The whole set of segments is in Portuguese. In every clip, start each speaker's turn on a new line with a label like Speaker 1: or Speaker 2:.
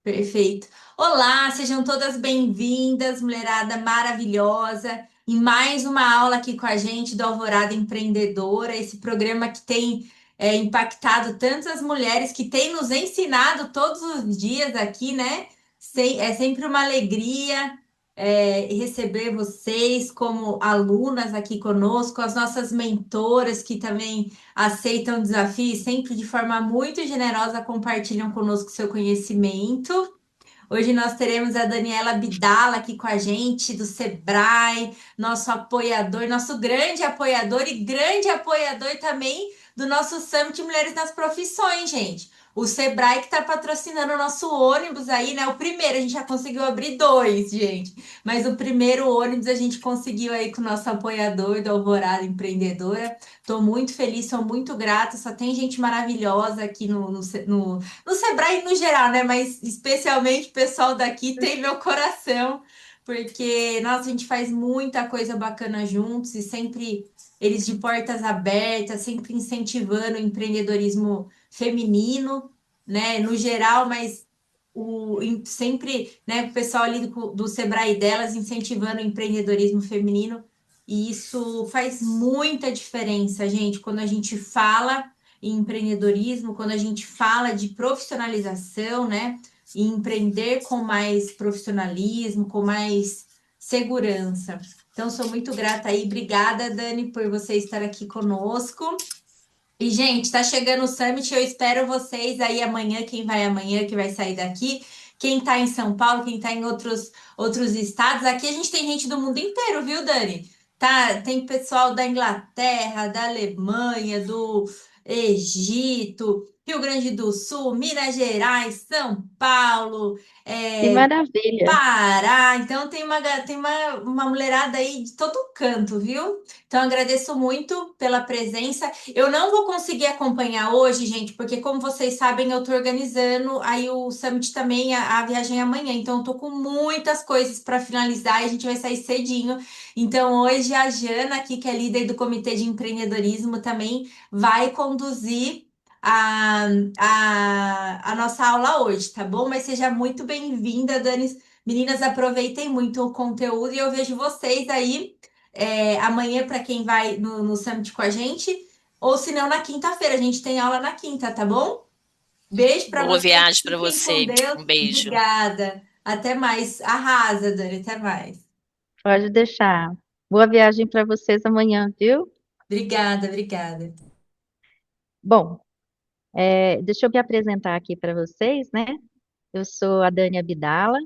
Speaker 1: Perfeito. Olá, sejam todas bem-vindas, mulherada maravilhosa, em mais uma aula aqui com a gente do Alvorada Empreendedora, esse programa que tem impactado tantas mulheres, que tem nos ensinado todos os dias aqui, né? É sempre uma alegria receber vocês como alunas aqui conosco, as nossas mentoras que também aceitam desafios, sempre de forma muito generosa compartilham conosco seu conhecimento. Hoje nós teremos a Daniela Bidala aqui com a gente, do Sebrae, nosso apoiador, nosso grande apoiador também do nosso Summit Mulheres nas Profissões, gente. O Sebrae que está patrocinando o nosso ônibus aí, né? O primeiro, a gente já conseguiu abrir dois, gente. Mas o primeiro ônibus a gente conseguiu aí com o nosso apoiador do Alvorada Empreendedora. Estou muito feliz, sou muito grata. Só tem gente maravilhosa aqui no Sebrae no geral, né? Mas especialmente o pessoal daqui tem meu coração, porque, nossa, a gente faz muita coisa bacana juntos e sempre eles de portas abertas, sempre incentivando o empreendedorismo feminino, né? No geral, mas sempre, né, o pessoal ali do Sebrae delas incentivando o empreendedorismo feminino. E isso faz muita diferença, gente, quando a gente fala em empreendedorismo, quando a gente fala de profissionalização, né? E empreender com mais profissionalismo, com mais segurança. Então, sou muito grata aí. Obrigada, Dani, por você estar aqui conosco. E, gente, está chegando o Summit. Eu espero vocês aí amanhã, que vai sair daqui. Quem está em São Paulo, quem está em outros estados. Aqui a gente tem gente do mundo inteiro, viu, Dani? Tá, tem pessoal da Inglaterra, da Alemanha, do Egito, Rio Grande do Sul, Minas Gerais, São Paulo,
Speaker 2: Que
Speaker 1: é,
Speaker 2: maravilha!
Speaker 1: Pará. Então tem uma mulherada aí de todo canto, viu? Então agradeço muito pela presença. Eu não vou conseguir acompanhar hoje, gente, porque como vocês sabem, eu tô organizando aí o Summit também, a viagem amanhã. Então eu tô com muitas coisas para finalizar e a gente vai sair cedinho. Então hoje a Jana aqui, que é líder do Comitê de Empreendedorismo, também vai conduzir a nossa aula hoje, tá bom? Mas seja muito bem-vinda, Dani. Meninas, aproveitem muito o conteúdo e eu vejo vocês aí amanhã para quem vai no Summit com a gente, ou se não, na quinta-feira. A gente tem aula na quinta, tá bom? Beijo para
Speaker 2: Boa
Speaker 1: vocês,
Speaker 2: viagem para
Speaker 1: fiquem com
Speaker 2: você.
Speaker 1: Deus.
Speaker 2: Um beijo.
Speaker 1: Obrigada. Até mais. Arrasa, Dani. Até mais.
Speaker 2: Pode deixar. Boa viagem para vocês amanhã, viu?
Speaker 1: Obrigada, obrigada.
Speaker 2: Bom, deixa eu me apresentar aqui para vocês, né? Eu sou a Dani Abdala,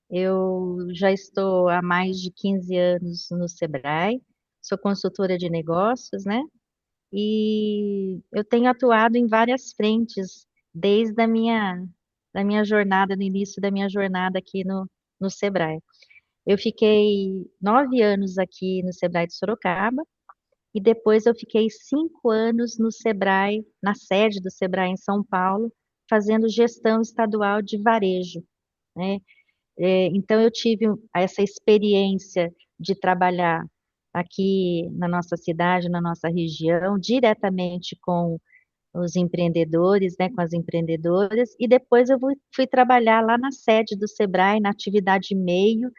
Speaker 2: eu já estou há mais de 15 anos no Sebrae, sou consultora de negócios, né? E eu tenho atuado em várias frentes desde da minha jornada, no início da minha jornada aqui no Sebrae. Eu fiquei 9 anos aqui no Sebrae de Sorocaba e depois eu fiquei 5 anos no Sebrae, na sede do Sebrae em São Paulo, fazendo gestão estadual de varejo, né? Então eu tive essa experiência de trabalhar aqui na nossa cidade, na nossa região, diretamente com os empreendedores, né, com as empreendedoras, e depois eu fui trabalhar lá na sede do Sebrae, na atividade meio,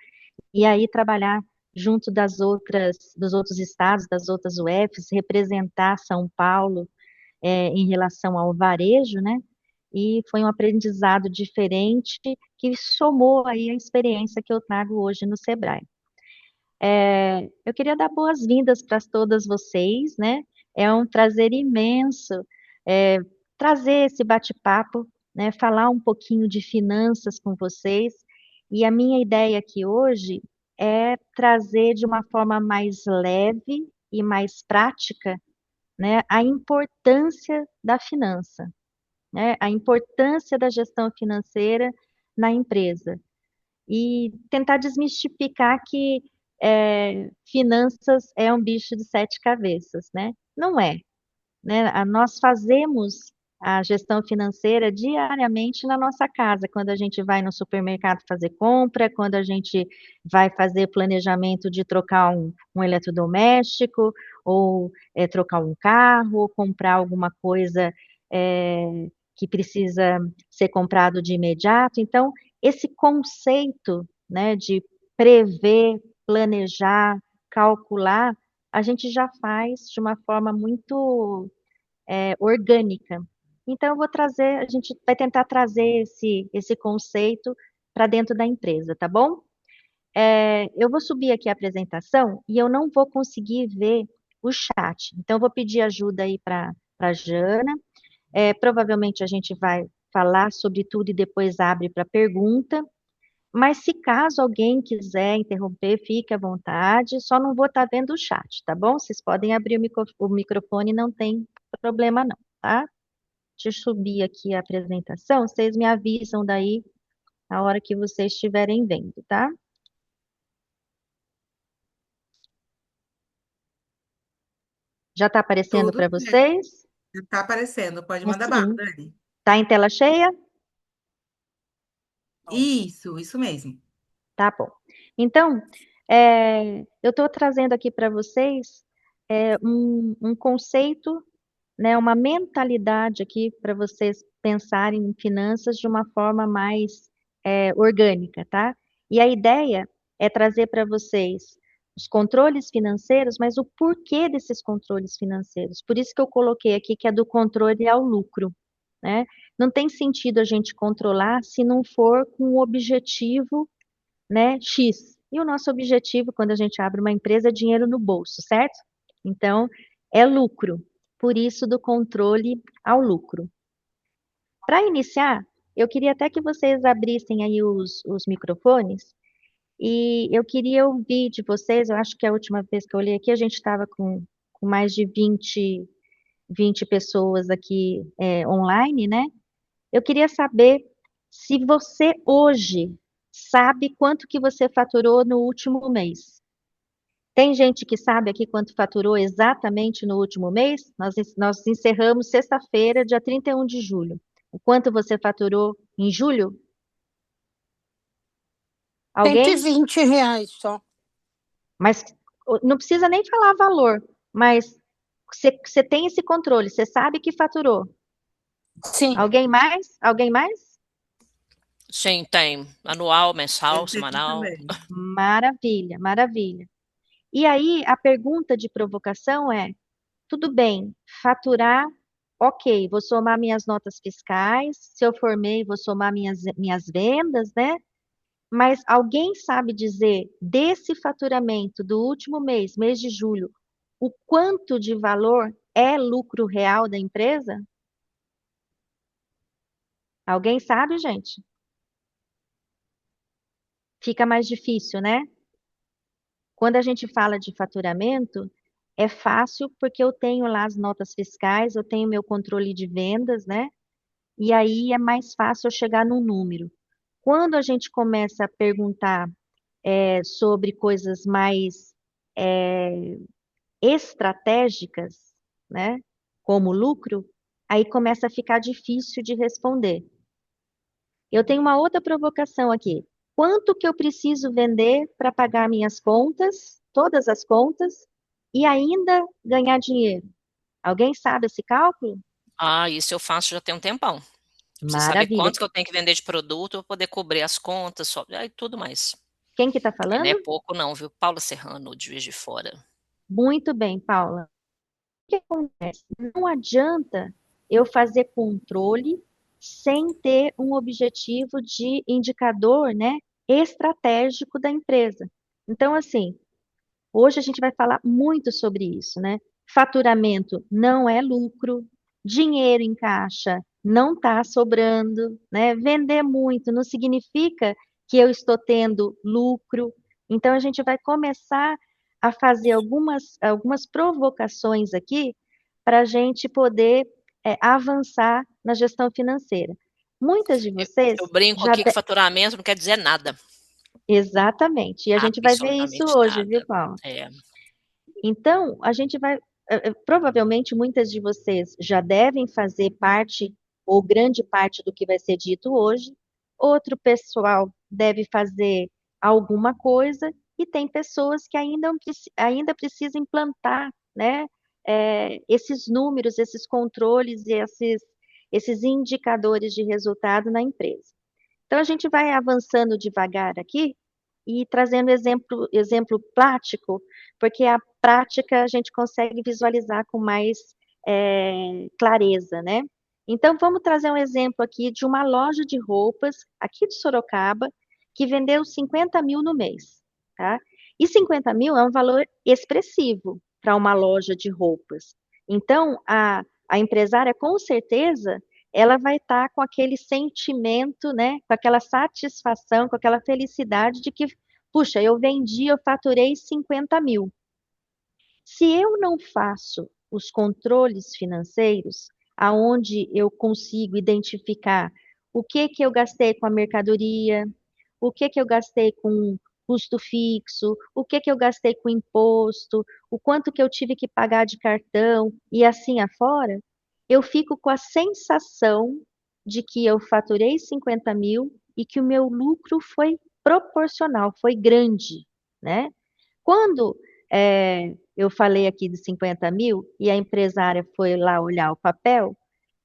Speaker 2: e aí trabalhar junto dos outros estados, das outras UFs, representar São Paulo em relação ao varejo, né? E foi um aprendizado diferente que somou aí a experiência que eu trago hoje no Sebrae. Eu queria dar boas-vindas para todas vocês, né? É um prazer imenso é, trazer esse bate-papo, né? Falar um pouquinho de finanças com vocês. E a minha ideia aqui hoje é trazer de uma forma mais leve e mais prática, né? A importância da finança, né? A importância da gestão financeira na empresa e tentar desmistificar que finanças é um bicho de sete cabeças, né? Não é, né? Nós fazemos a gestão financeira diariamente na nossa casa, quando a gente vai no supermercado fazer compra, quando a gente vai fazer planejamento de trocar um eletrodoméstico, ou trocar um carro, ou comprar alguma coisa que precisa ser comprado de imediato. Então, esse conceito, né, de prever, planejar, calcular, a gente já faz de uma forma muito orgânica. Então, eu vou trazer, a gente vai tentar trazer esse conceito para dentro da empresa, tá bom? Eu vou subir aqui a apresentação e eu não vou conseguir ver o chat. Então, eu vou pedir ajuda aí para a Jana. Provavelmente a gente vai falar sobre tudo e depois abre para pergunta. Mas se caso alguém quiser interromper, fique à vontade. Só não vou estar vendo o chat, tá bom? Vocês podem abrir o microfone, não tem problema não, tá? Deixa eu subir aqui a apresentação. Vocês me avisam daí a hora que vocês estiverem vendo, tá? Já está aparecendo
Speaker 3: Tudo
Speaker 2: para
Speaker 3: certo.
Speaker 2: vocês?
Speaker 3: Está aparecendo. Pode mandar bala,
Speaker 2: Sim.
Speaker 3: Dani.
Speaker 2: Tá em tela cheia?
Speaker 3: Isso mesmo.
Speaker 2: Tá bom. Então, eu estou trazendo aqui para vocês um conceito, né, uma mentalidade aqui para vocês pensarem em finanças de uma forma mais orgânica, tá? E a ideia é trazer para vocês os controles financeiros, mas o porquê desses controles financeiros. Por isso que eu coloquei aqui que é do controle ao lucro, né? Não tem sentido a gente controlar se não for com o objetivo, né, X. E o nosso objetivo, quando a gente abre uma empresa, é dinheiro no bolso, certo? Então, é lucro. Por isso, do controle ao lucro. Para iniciar, eu queria até que vocês abrissem aí os microfones e eu queria ouvir de vocês. Eu acho que a última vez que eu olhei aqui, a gente estava com mais de 20 pessoas aqui online, né? Eu queria saber se você hoje sabe quanto que você faturou no último mês. Tem gente que sabe aqui quanto faturou exatamente no último mês? Nós encerramos sexta-feira, dia 31 de julho. O quanto você faturou em julho? Alguém?
Speaker 4: R$ 120 só.
Speaker 2: Mas não precisa nem falar valor, mas você tem esse controle, você sabe que faturou.
Speaker 4: Sim.
Speaker 2: Alguém mais? Alguém mais?
Speaker 5: Sim, tem. Anual, mensal,
Speaker 3: Eu tenho
Speaker 5: semanal.
Speaker 3: também.
Speaker 2: Maravilha, maravilha. E aí, a pergunta de provocação é: tudo bem, faturar, ok, vou somar minhas notas fiscais, se eu formei, vou somar minhas vendas, né? Mas alguém sabe dizer desse faturamento do último mês, mês de julho, o quanto de valor é lucro real da empresa? Alguém sabe, gente? Fica mais difícil, né? Quando a gente fala de faturamento, é fácil porque eu tenho lá as notas fiscais, eu tenho meu controle de vendas, né? E aí é mais fácil eu chegar num número. Quando a gente começa a perguntar sobre coisas mais é, estratégicas, né? Como lucro, aí começa a ficar difícil de responder. Eu tenho uma outra provocação aqui. Quanto que eu preciso vender para pagar minhas contas, todas as contas, e ainda ganhar dinheiro? Alguém sabe esse cálculo?
Speaker 5: Ah, isso eu faço já tem um tempão. Preciso saber
Speaker 2: Maravilha.
Speaker 5: quanto que eu tenho que vender de produto para poder cobrir as contas, e tudo mais.
Speaker 2: Quem que está
Speaker 5: E não é
Speaker 2: falando?
Speaker 5: pouco não, viu? Paula Serrano, de Juiz de Fora.
Speaker 2: Muito bem, Paula. O que acontece? Não adianta eu fazer controle sem ter um objetivo de indicador, né, estratégico da empresa. Então, assim, hoje a gente vai falar muito sobre isso, né? Faturamento não é lucro, dinheiro em caixa não está sobrando, né? Vender muito não significa que eu estou tendo lucro. Então, a gente vai começar a fazer algumas provocações aqui para a gente poder avançar na gestão financeira. Muitas de vocês
Speaker 5: Eu brinco
Speaker 2: já.
Speaker 5: aqui que faturamento não quer dizer nada.
Speaker 2: Exatamente. E a gente vai ver isso
Speaker 5: Absolutamente
Speaker 2: hoje, viu,
Speaker 5: nada.
Speaker 2: Paulo?
Speaker 5: É.
Speaker 2: Então, a gente vai. Provavelmente muitas de vocês já devem fazer parte, ou grande parte do que vai ser dito hoje. Outro pessoal deve fazer alguma coisa, e tem pessoas que ainda precisam implantar, né, esses números, esses controles e esses indicadores de resultado na empresa. Então, a gente vai avançando devagar aqui e trazendo exemplo prático, porque a prática a gente consegue visualizar com mais clareza, né? Então, vamos trazer um exemplo aqui de uma loja de roupas aqui de Sorocaba que vendeu 50 mil no mês, tá? E 50 mil é um valor expressivo para uma loja de roupas. Então, a empresária, com certeza, ela vai estar com aquele sentimento, né, com aquela satisfação, com aquela felicidade de que, puxa, eu vendi, eu faturei 50 mil. Se eu não faço os controles financeiros, aonde eu consigo identificar o que eu gastei com a mercadoria, o que eu gastei com custo fixo, o que eu gastei com imposto, o quanto que eu tive que pagar de cartão e assim afora, eu fico com a sensação de que eu faturei 50 mil e que o meu lucro foi proporcional, foi grande, né? Quando eu falei aqui de 50 mil e a empresária foi lá olhar o papel,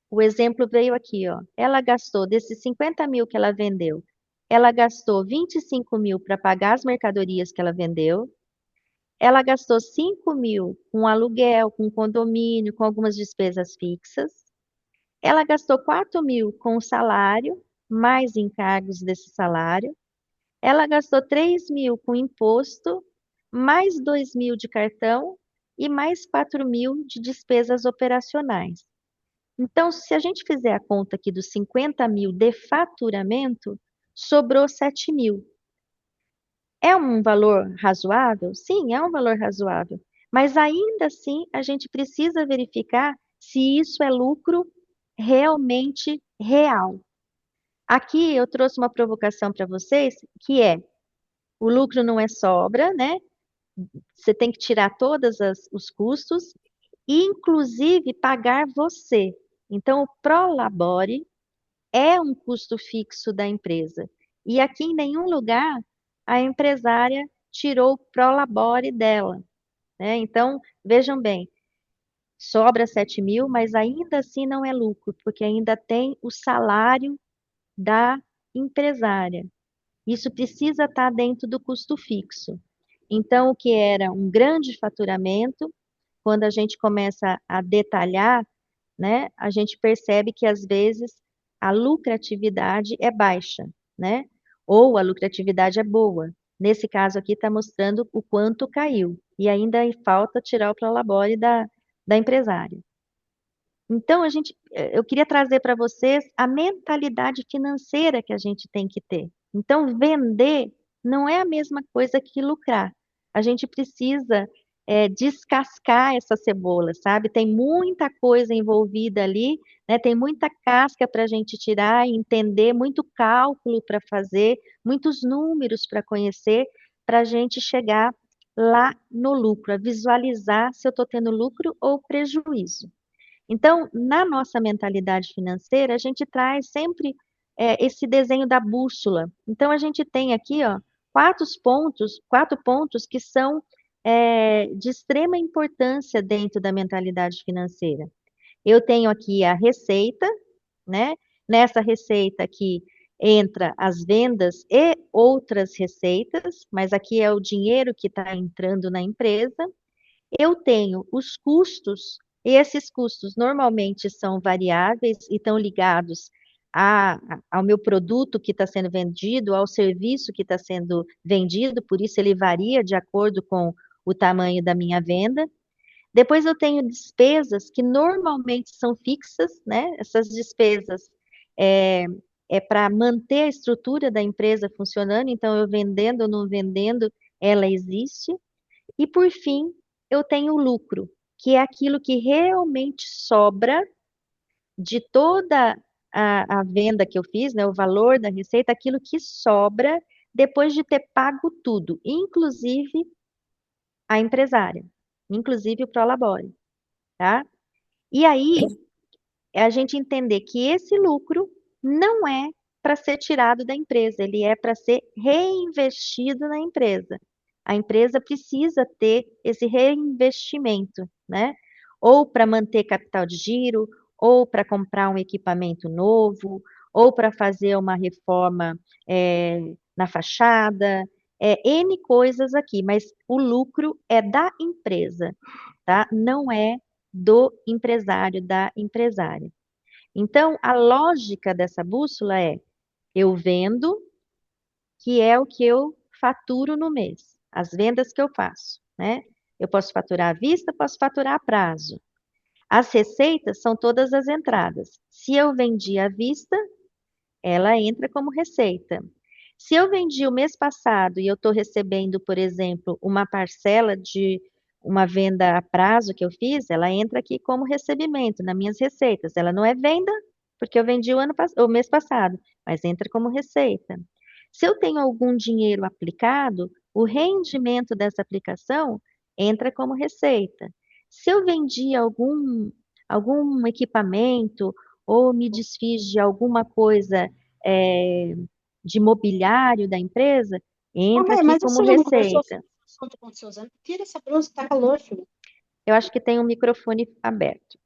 Speaker 2: o exemplo veio aqui, ó. Ela gastou, desses 50 mil que ela vendeu, ela gastou 25 mil para pagar as mercadorias que ela vendeu, ela gastou 5 mil com aluguel, com condomínio, com algumas despesas fixas, ela gastou 4 mil com o salário, mais encargos desse salário, ela gastou 3 mil com imposto, mais 2 mil de cartão e mais 4 mil de despesas operacionais. Então, se a gente fizer a conta aqui dos 50 mil de faturamento, sobrou 7 mil. É um valor razoável? Sim, é um valor razoável. Mas ainda assim, a gente precisa verificar se isso é lucro realmente real. Aqui eu trouxe uma provocação para vocês, que é o lucro não é sobra, né? Você tem que tirar todos os custos e, inclusive, pagar você. Então, o Prolabore é um custo fixo da empresa. E aqui em nenhum lugar a empresária tirou o Prolabore dela, né? Então, vejam bem, sobra 7 mil, mas ainda assim não é lucro, porque ainda tem o salário da empresária. Isso precisa estar dentro do custo fixo. Então, o que era um grande faturamento, quando a gente começa a detalhar, né, a gente percebe que às vezes a lucratividade é baixa, né? Ou a lucratividade é boa. Nesse caso aqui está mostrando o quanto caiu. E ainda falta tirar o prolabore da empresária. Então, eu queria trazer para vocês a mentalidade financeira que a gente tem que ter. Então, vender não é a mesma coisa que lucrar. A gente precisa descascar essa cebola, sabe? Tem muita coisa envolvida ali, né? Tem muita casca para a gente tirar e entender, muito cálculo para fazer, muitos números para conhecer, para a gente chegar lá no lucro, a visualizar se eu estou tendo lucro ou prejuízo. Então, na nossa mentalidade financeira, a gente traz sempre esse desenho da bússola. Então, a gente tem aqui, ó, quatro pontos que são de extrema importância dentro da mentalidade financeira. Eu tenho aqui a receita, né? Nessa receita aqui entra as vendas e outras receitas, mas aqui é o dinheiro que está entrando na empresa. Eu tenho os custos, e esses custos normalmente são variáveis e estão ligados ao meu produto que está sendo vendido, ao serviço que está sendo vendido, por isso ele varia de acordo com o tamanho da minha venda. Depois eu tenho despesas que normalmente são fixas, né? Essas despesas é, é para manter a estrutura da empresa funcionando, então eu vendendo ou não vendendo, ela existe. E por fim, eu tenho o lucro, que é aquilo que realmente sobra de toda a venda que eu fiz, né, o valor da receita, aquilo que sobra depois de ter pago tudo, inclusive a empresária, inclusive o Prolabore, tá? E aí, é a gente entender que esse lucro não é para ser tirado da empresa, ele é para ser reinvestido na empresa. A empresa precisa ter esse reinvestimento, né? Ou para manter capital de giro, ou para comprar um equipamento novo, ou para fazer uma reforma na fachada, N coisas aqui, mas o lucro é da empresa, tá? Não é do empresário, da empresária. Então, a lógica dessa bússola é: eu vendo, que é o que eu faturo no mês, as vendas que eu faço, né? Eu posso faturar à vista, posso faturar a prazo. As receitas são todas as entradas. Se eu vendi à vista, ela entra como receita. Se eu vendi o mês passado e eu estou recebendo, por exemplo, uma parcela de uma venda a prazo que eu fiz, ela entra aqui como recebimento nas minhas receitas. Ela não é venda, porque eu vendi o mês passado, mas entra como receita. Se eu tenho algum dinheiro aplicado, o rendimento dessa aplicação entra como receita. Se eu vendi algum equipamento ou me desfiz de alguma coisa é, de mobiliário da empresa, entra
Speaker 6: Mãe,
Speaker 2: aqui
Speaker 6: mas
Speaker 2: como
Speaker 6: você já não conversou
Speaker 2: receita.
Speaker 6: sobre o assunto com seus anos? Tira essa blusa, tá calor, filho.
Speaker 2: Eu acho que tem um microfone aberto.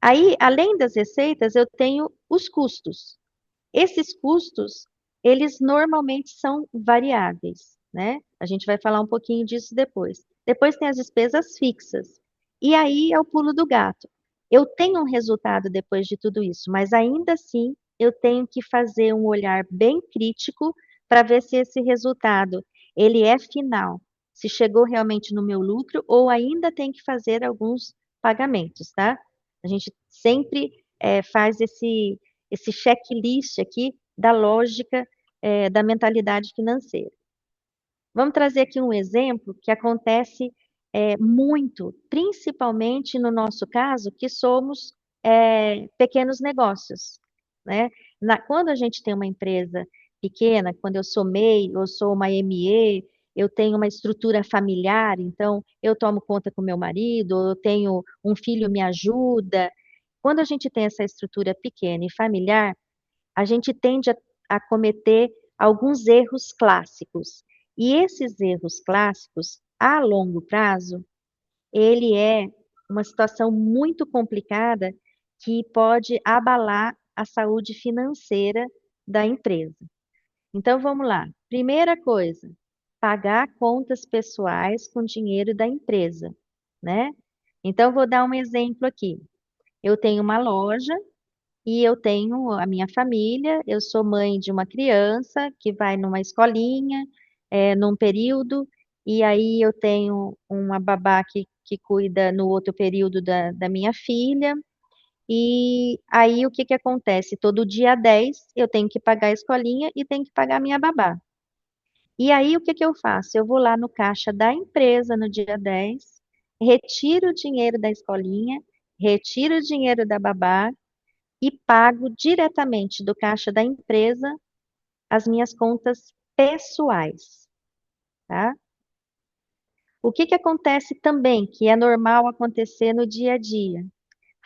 Speaker 2: Aí, além das receitas, eu tenho os custos. Esses custos, eles normalmente são variáveis, né? A gente vai falar um pouquinho disso depois. Depois tem as despesas fixas. E aí é o pulo do gato. Eu tenho um resultado depois de tudo isso, mas ainda assim eu tenho que fazer um olhar bem crítico para ver se esse resultado ele é final, se chegou realmente no meu lucro ou ainda tem que fazer alguns pagamentos, tá? A gente sempre faz esse checklist aqui da lógica da mentalidade financeira. Vamos trazer aqui um exemplo que acontece muito, principalmente no nosso caso, que somos pequenos negócios, né? Quando a gente tem uma empresa pequena, quando eu sou MEI, eu sou uma ME, eu tenho uma estrutura familiar, então eu tomo conta com meu marido, eu tenho um filho me ajuda. Quando a gente tem essa estrutura pequena e familiar, a gente tende a cometer alguns erros clássicos. E esses erros clássicos, a longo prazo, ele é uma situação muito complicada que pode abalar a saúde financeira da empresa. Então vamos lá. Primeira coisa, pagar contas pessoais com dinheiro da empresa, né? Então vou dar um exemplo aqui. Eu tenho uma loja e eu tenho a minha família, eu sou mãe de uma criança que vai numa escolinha, num período, e aí eu tenho uma babá que cuida no outro período da minha filha, e aí o que que acontece? Todo dia 10 eu tenho que pagar a escolinha e tenho que pagar a minha babá. E aí o que que eu faço? Eu vou lá no caixa da empresa no dia 10, retiro o dinheiro da escolinha, retiro o dinheiro da babá, e pago diretamente do caixa da empresa as minhas contas pessoais, tá? O que que acontece também, que é normal acontecer no dia a dia?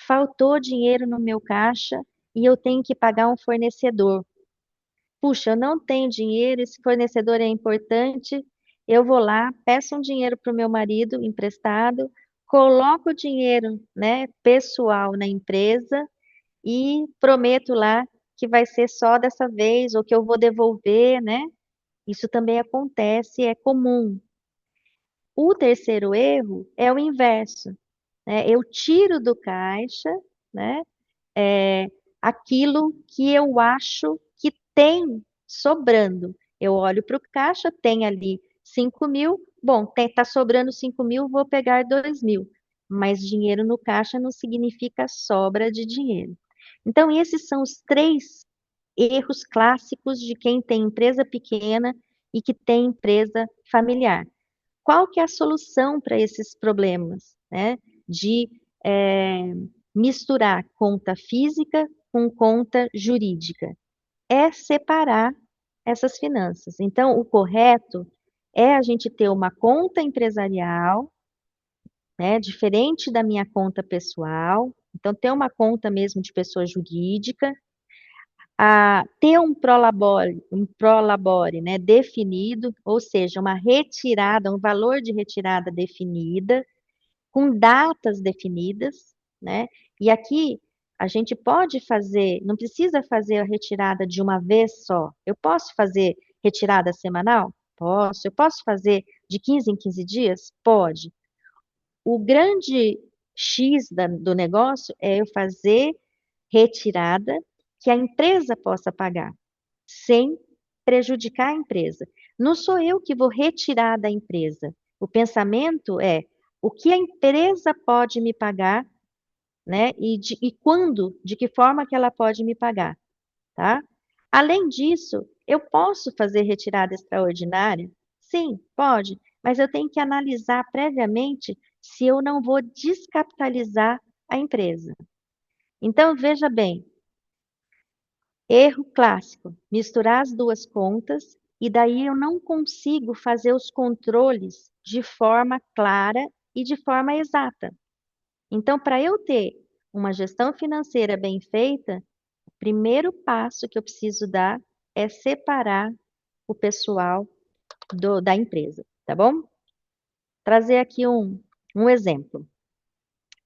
Speaker 2: Faltou dinheiro no meu caixa e eu tenho que pagar um fornecedor. Puxa, eu não tenho dinheiro, esse fornecedor é importante, eu vou lá, peço um dinheiro para o meu marido emprestado, coloco o dinheiro, né, pessoal na empresa e prometo lá que vai ser só dessa vez ou que eu vou devolver, né? Isso também acontece, é comum. O terceiro erro é o inverso, né? Eu tiro do caixa, né? é, Aquilo que eu acho que tem sobrando. Eu olho para o caixa, tem ali 5.000, bom, tá sobrando 5.000, vou pegar 2.000. Mas dinheiro no caixa não significa sobra de dinheiro. Então, esses são os três erros clássicos de quem tem empresa pequena e que tem empresa familiar. Qual que é a solução para esses problemas, né? De misturar conta física com conta jurídica. É separar essas finanças. Então, o correto é a gente ter uma conta empresarial, né, diferente da minha conta pessoal. Então, ter uma conta mesmo de pessoa jurídica, ter um prolabore, né, definido, ou seja, uma retirada, um valor de retirada definida, com datas definidas, né? E aqui A gente pode fazer, não precisa fazer a retirada de uma vez só. Eu posso fazer retirada semanal? Posso. Eu posso fazer de 15 em 15 dias? Pode. O grande X do negócio é eu fazer retirada que a empresa possa pagar, sem prejudicar a empresa. Não sou eu que vou retirar da empresa. O pensamento é o que a empresa pode me pagar, né? E quando, de que forma que ela pode me pagar, tá? Além disso, eu posso fazer retirada extraordinária? Sim, pode, mas eu tenho que analisar previamente se eu não vou descapitalizar a empresa. Então, veja bem, erro clássico, misturar as duas contas e daí eu não consigo fazer os controles de forma clara e de forma exata. Então, para eu ter uma gestão financeira bem feita, o primeiro passo que eu preciso dar é separar o pessoal da empresa, tá bom? Trazer aqui um exemplo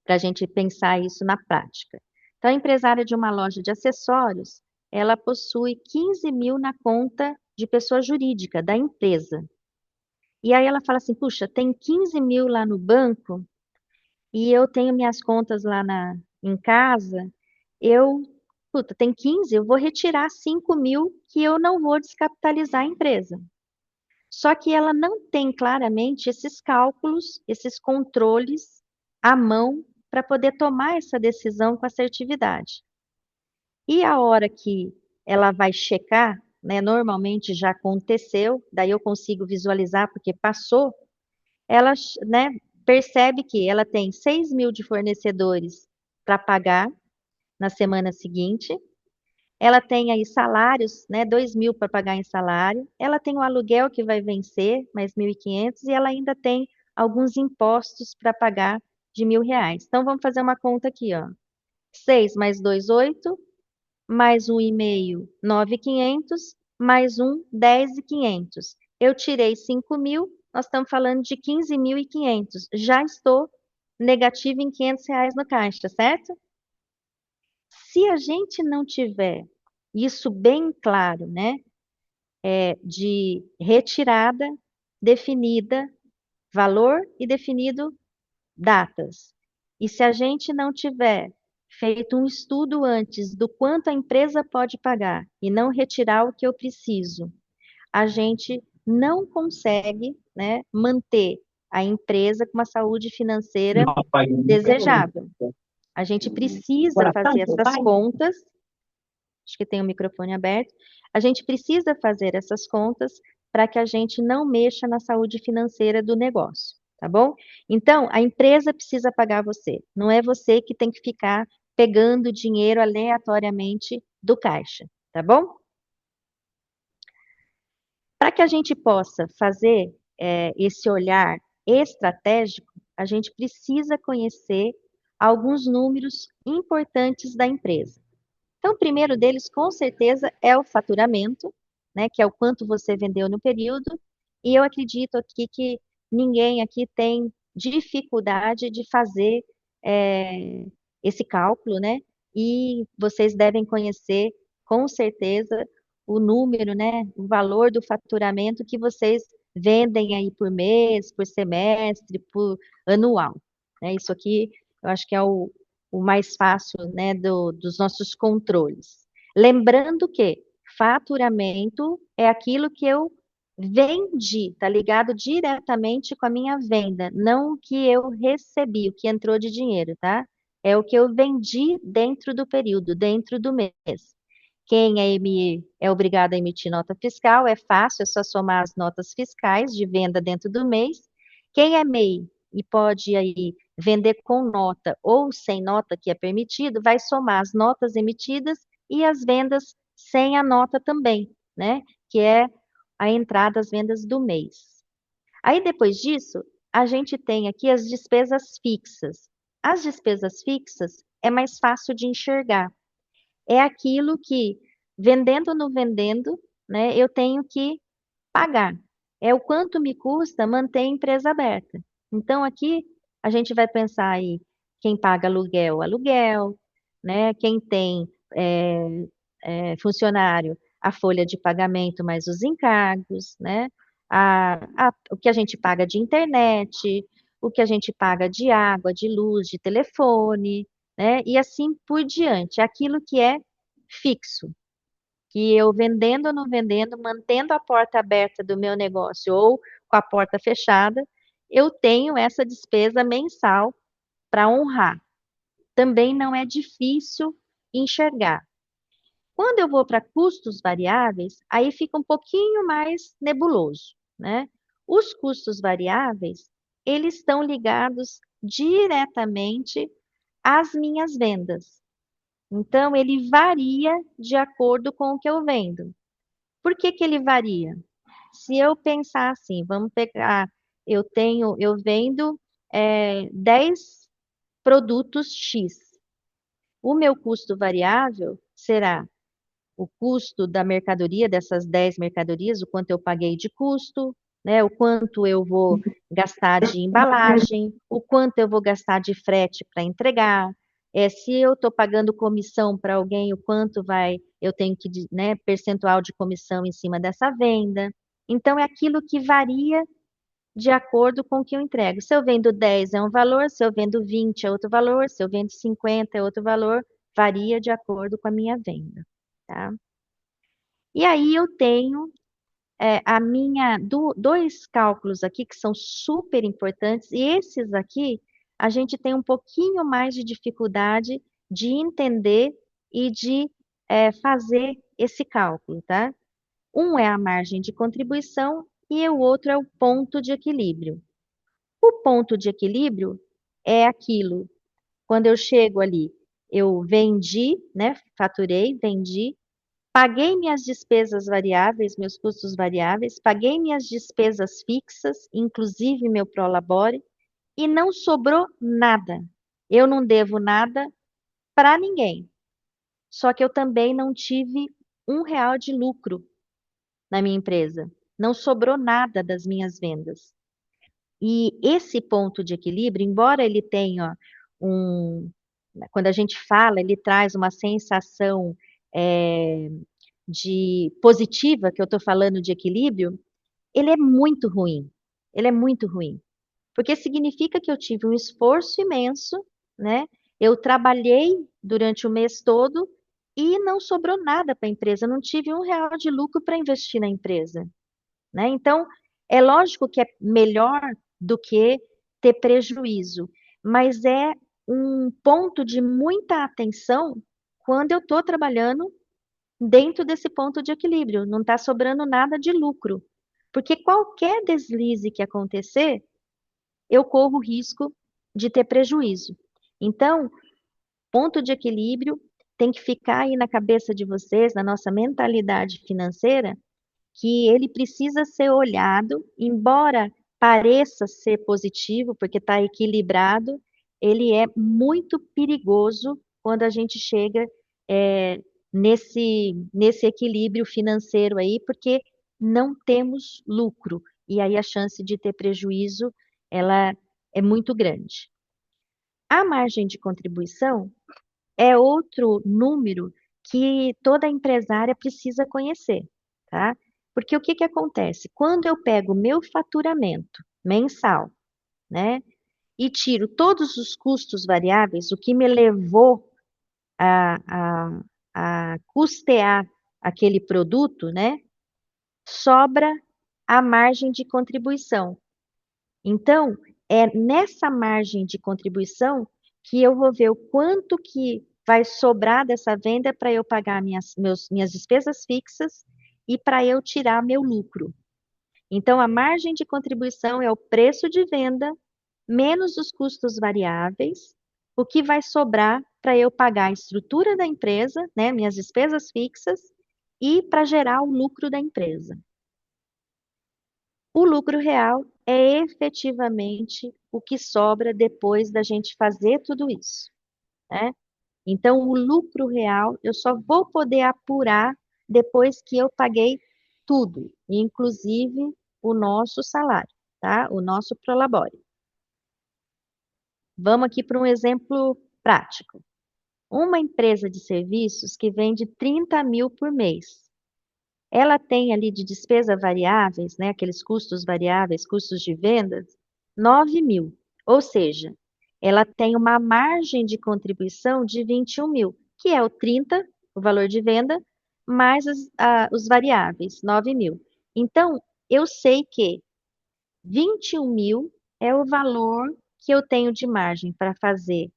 Speaker 2: para a gente pensar isso na prática. Então, a empresária de uma loja de acessórios, ela possui 15 mil na conta de pessoa jurídica da empresa. E aí ela fala assim, puxa, tem 15 mil lá no banco e eu tenho minhas contas lá em casa, puta, tem 15, eu vou retirar 5 mil que eu não vou descapitalizar a empresa. Só que ela não tem claramente esses cálculos, esses controles à mão para poder tomar essa decisão com assertividade. E a hora que ela vai checar, né, normalmente já aconteceu, daí eu consigo visualizar porque passou, ela, né, percebe que ela tem 6 mil de fornecedores para pagar na semana seguinte, ela tem aí salários, né, 2 mil para pagar em salário, ela tem o aluguel que vai vencer, mais 1.500, e ela ainda tem alguns impostos para pagar de R$ 1.000. Então, vamos fazer uma conta aqui, ó. 6 mais 2, 8, mais 1,5, 9.500, mais 1, 10.500. Eu tirei 5 mil, nós estamos falando de 15.500. Já estou negativo em R$ 500 no caixa, certo? Se a gente não tiver isso bem claro, né, de retirada definida, valor e definido datas, e se a gente não tiver feito um estudo antes do quanto a empresa pode pagar e não retirar o que eu preciso, a gente não consegue, né, manter a empresa com uma saúde financeira desejável. A gente precisa fazer essas contas. Acho que tem o microfone aberto. A gente precisa fazer essas contas para que a gente não mexa na saúde financeira do negócio, tá bom? Então, a empresa precisa pagar você. Não é você que tem que ficar pegando dinheiro aleatoriamente do caixa, tá bom? Para que a gente possa fazer esse olhar estratégico, a gente precisa conhecer alguns números importantes da empresa. Então, o primeiro deles, com certeza, é o faturamento, né, que é o quanto você vendeu no período, e eu acredito aqui que ninguém aqui tem dificuldade de fazer esse cálculo, né, e vocês devem conhecer, com certeza, o número, né, o valor do faturamento que vocês vendem aí por mês, por semestre, por anual, né, isso aqui eu acho que é o mais fácil, né, dos nossos controles. Lembrando que faturamento é aquilo que eu vendi, tá ligado diretamente com a minha venda, não o que eu recebi, o que entrou de dinheiro, tá? É o que eu vendi dentro do período, dentro do mês. Quem é obrigado a emitir nota fiscal, é fácil, é só somar as notas fiscais de venda dentro do mês. Quem é MEI e pode aí vender com nota ou sem nota, que é permitido, vai somar as notas emitidas e as vendas sem a nota também, né? Que é a entrada das vendas do mês. Aí depois disso, a gente tem aqui as despesas fixas. As despesas fixas é mais fácil de enxergar. É aquilo que, vendendo ou não vendendo, né, eu tenho que pagar. É o quanto me custa manter a empresa aberta. Então, aqui, a gente vai pensar aí, quem paga aluguel, aluguel, né? Quem tem funcionário, a folha de pagamento mais os encargos, né? O que a gente paga de internet, o que a gente paga de água, de luz, de telefone, né? E assim por diante. Aquilo que é fixo, que eu vendendo ou não vendendo, mantendo a porta aberta do meu negócio ou com a porta fechada, eu tenho essa despesa mensal para honrar. Também não é difícil enxergar. Quando eu vou para custos variáveis, aí fica um pouquinho mais nebuloso, né? Os custos variáveis, eles estão ligados diretamente às minhas vendas. Então, ele varia de acordo com o que eu vendo. Por que que ele varia? Se eu pensar assim, vamos pegar, eu vendo 10 produtos X. O meu custo variável será o custo da mercadoria, dessas 10 mercadorias, o quanto eu paguei de custo, né? O quanto eu vou gastar de embalagem, o quanto eu vou gastar de frete para entregar. Se eu estou pagando comissão para alguém, o quanto eu tenho que, né, percentual de comissão em cima dessa venda. Então, é aquilo que varia de acordo com o que eu entrego. Se eu vendo 10 é um valor, se eu vendo 20 é outro valor, se eu vendo 50 é outro valor, varia de acordo com a minha venda, tá? E aí eu tenho dois cálculos aqui que são super importantes, e esses aqui a gente tem um pouquinho mais de dificuldade de entender e de fazer esse cálculo, tá? Um é a margem de contribuição e o outro é o ponto de equilíbrio. O ponto de equilíbrio é aquilo, quando eu chego ali, eu vendi, né? Faturei, vendi, paguei minhas despesas variáveis, meus custos variáveis, paguei minhas despesas fixas, inclusive meu prolabore, e não sobrou nada. Eu não devo nada para ninguém. Só que eu também não tive R$ 1 de lucro na minha empresa. Não sobrou nada das minhas vendas. E esse ponto de equilíbrio, embora ele tenha quando a gente fala, ele traz uma sensação é, de positiva, que eu estou falando de equilíbrio, ele é muito ruim. Ele é muito ruim. Porque significa que eu tive um esforço imenso, né? Eu trabalhei durante o mês todo e não sobrou nada para a empresa, não tive R$ 1 de lucro para investir na empresa, né? Então, é lógico que é melhor do que ter prejuízo, mas é um ponto de muita atenção quando eu estou trabalhando dentro desse ponto de equilíbrio, não está sobrando nada de lucro. Porque qualquer deslize que acontecer, eu corro o risco de ter prejuízo. Então, ponto de equilíbrio tem que ficar aí na cabeça de vocês, na nossa mentalidade financeira, que ele precisa ser olhado, embora pareça ser positivo, porque está equilibrado, ele é muito perigoso quando a gente chega nesse equilíbrio financeiro aí, porque não temos lucro, e aí a chance de ter prejuízo, ela é muito grande. A margem de contribuição é outro número que toda empresária precisa conhecer, tá? Porque o que que acontece? Quando eu pego o meu faturamento mensal, né, e tiro todos os custos variáveis, o que me levou a custear aquele produto, né, sobra a margem de contribuição. Então, é nessa margem de contribuição que eu vou ver o quanto que vai sobrar dessa venda para eu pagar minhas despesas fixas e para eu tirar meu lucro. Então, a margem de contribuição é o preço de venda menos os custos variáveis, o que vai sobrar para eu pagar a estrutura da empresa, né, minhas despesas fixas, e para gerar o lucro da empresa. O lucro real é efetivamente o que sobra depois da gente fazer tudo isso, né? Então, o lucro real eu só vou poder apurar depois que eu paguei tudo, inclusive o nosso salário, tá? O nosso prolabore. Vamos aqui para um exemplo prático. uma empresa de serviços que vende 30 mil por mês. Ela tem ali de despesa variáveis, né, aqueles custos variáveis, custos de vendas, 9 mil. Ou seja, ela tem uma margem de contribuição de 21 mil, que é o 30, o valor de venda, mais os variáveis, 9 mil. Então, eu sei que 21 mil é o valor que eu tenho de margem para fazer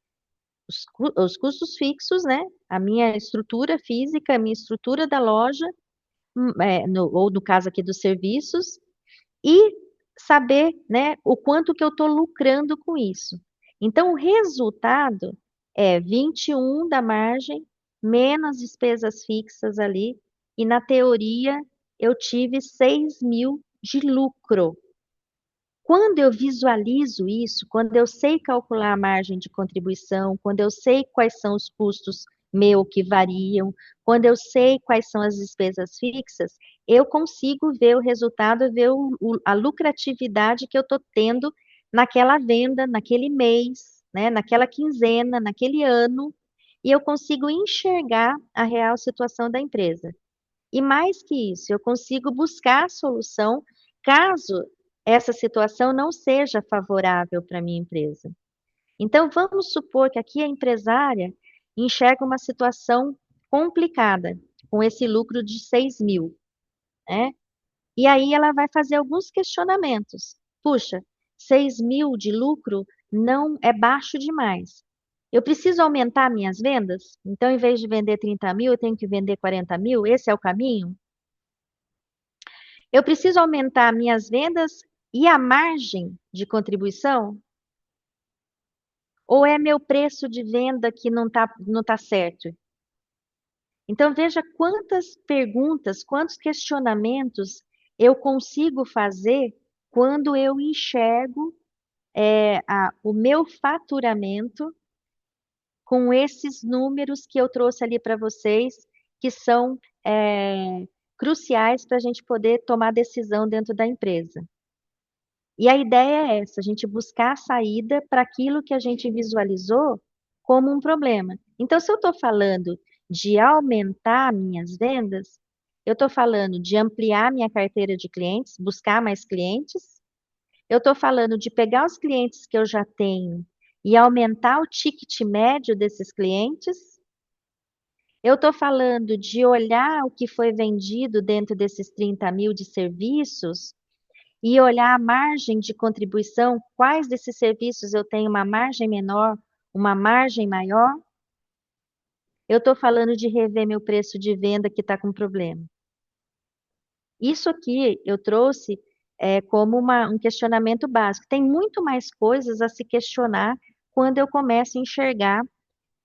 Speaker 2: os custos fixos, né? A minha estrutura física, a minha estrutura da loja, ou no caso aqui dos serviços, e saber, né, o quanto que eu estou lucrando com isso. Então, o resultado é 21 da margem, menos despesas fixas ali, e na teoria eu tive 6 mil de lucro. Quando eu visualizo isso, quando eu sei calcular a margem de contribuição, quando eu sei quais são os custos meu que variam, quando eu sei quais são as despesas fixas, eu consigo ver o resultado, ver a lucratividade que eu estou tendo naquela venda, naquele mês, né, naquela quinzena, naquele ano, e eu consigo enxergar a real situação da empresa. E mais que isso, eu consigo buscar a solução caso essa situação não seja favorável para a minha empresa. Então, vamos supor que aqui a empresária enxerga uma situação complicada, com esse lucro de 6 mil, né? E aí ela vai fazer alguns questionamentos. Puxa, 6 mil de lucro não é baixo demais. Eu preciso aumentar minhas vendas? Então, em vez de vender 30 mil, eu tenho que vender 40 mil? Esse é o caminho? Eu preciso aumentar minhas vendas e a margem de contribuição? Ou é meu preço de venda que não tá certo? Então, veja quantas perguntas, quantos questionamentos eu consigo fazer quando eu enxergo o meu faturamento com esses números que eu trouxe ali para vocês, que são cruciais para a gente poder tomar decisão dentro da empresa. E a ideia é essa, a gente buscar a saída para aquilo que a gente visualizou como um problema. Então, se eu estou falando de aumentar minhas vendas, eu estou falando de ampliar minha carteira de clientes, buscar mais clientes, eu estou falando de pegar os clientes que eu já tenho e aumentar o ticket médio desses clientes, eu estou falando de olhar o que foi vendido dentro desses 30 mil de serviços e olhar a margem de contribuição, quais desses serviços eu tenho uma margem menor, uma margem maior. Eu estou falando de rever meu preço de venda que está com problema. Isso aqui eu trouxe como um questionamento básico. Tem muito mais coisas a se questionar quando eu começo a enxergar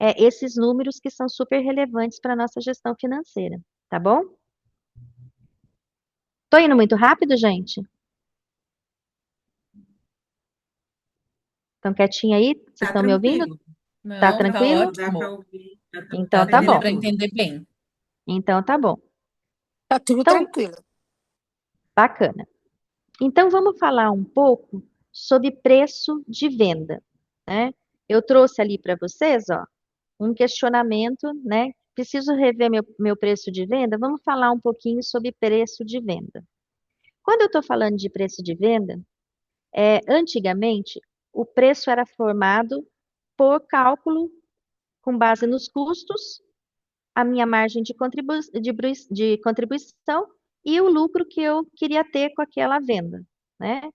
Speaker 2: esses números que são super relevantes para a nossa gestão financeira, tá bom? Tô indo muito rápido, gente? Estão quietinho aí? Vocês
Speaker 3: Tá
Speaker 2: estão me ouvindo?
Speaker 3: tranquilo.
Speaker 2: Tá
Speaker 7: Não, tá
Speaker 2: tranquilo?
Speaker 3: Dá para
Speaker 7: ótimo.
Speaker 3: ouvir.
Speaker 2: Então
Speaker 7: Tá
Speaker 2: tá
Speaker 7: dando
Speaker 2: bom.
Speaker 7: para entender bem.
Speaker 2: Então tá bom.
Speaker 4: Tá tudo
Speaker 2: Então,
Speaker 4: tranquilo.
Speaker 2: bacana. Então vamos falar um pouco sobre preço de venda, né? Eu trouxe ali para vocês, ó, um questionamento, né? Preciso rever meu preço de venda? Vamos falar um pouquinho sobre preço de venda. Quando eu estou falando de preço de venda, antigamente o preço era formado por cálculo com base nos custos, a minha margem de contribuição e o lucro que eu queria ter com aquela venda, né?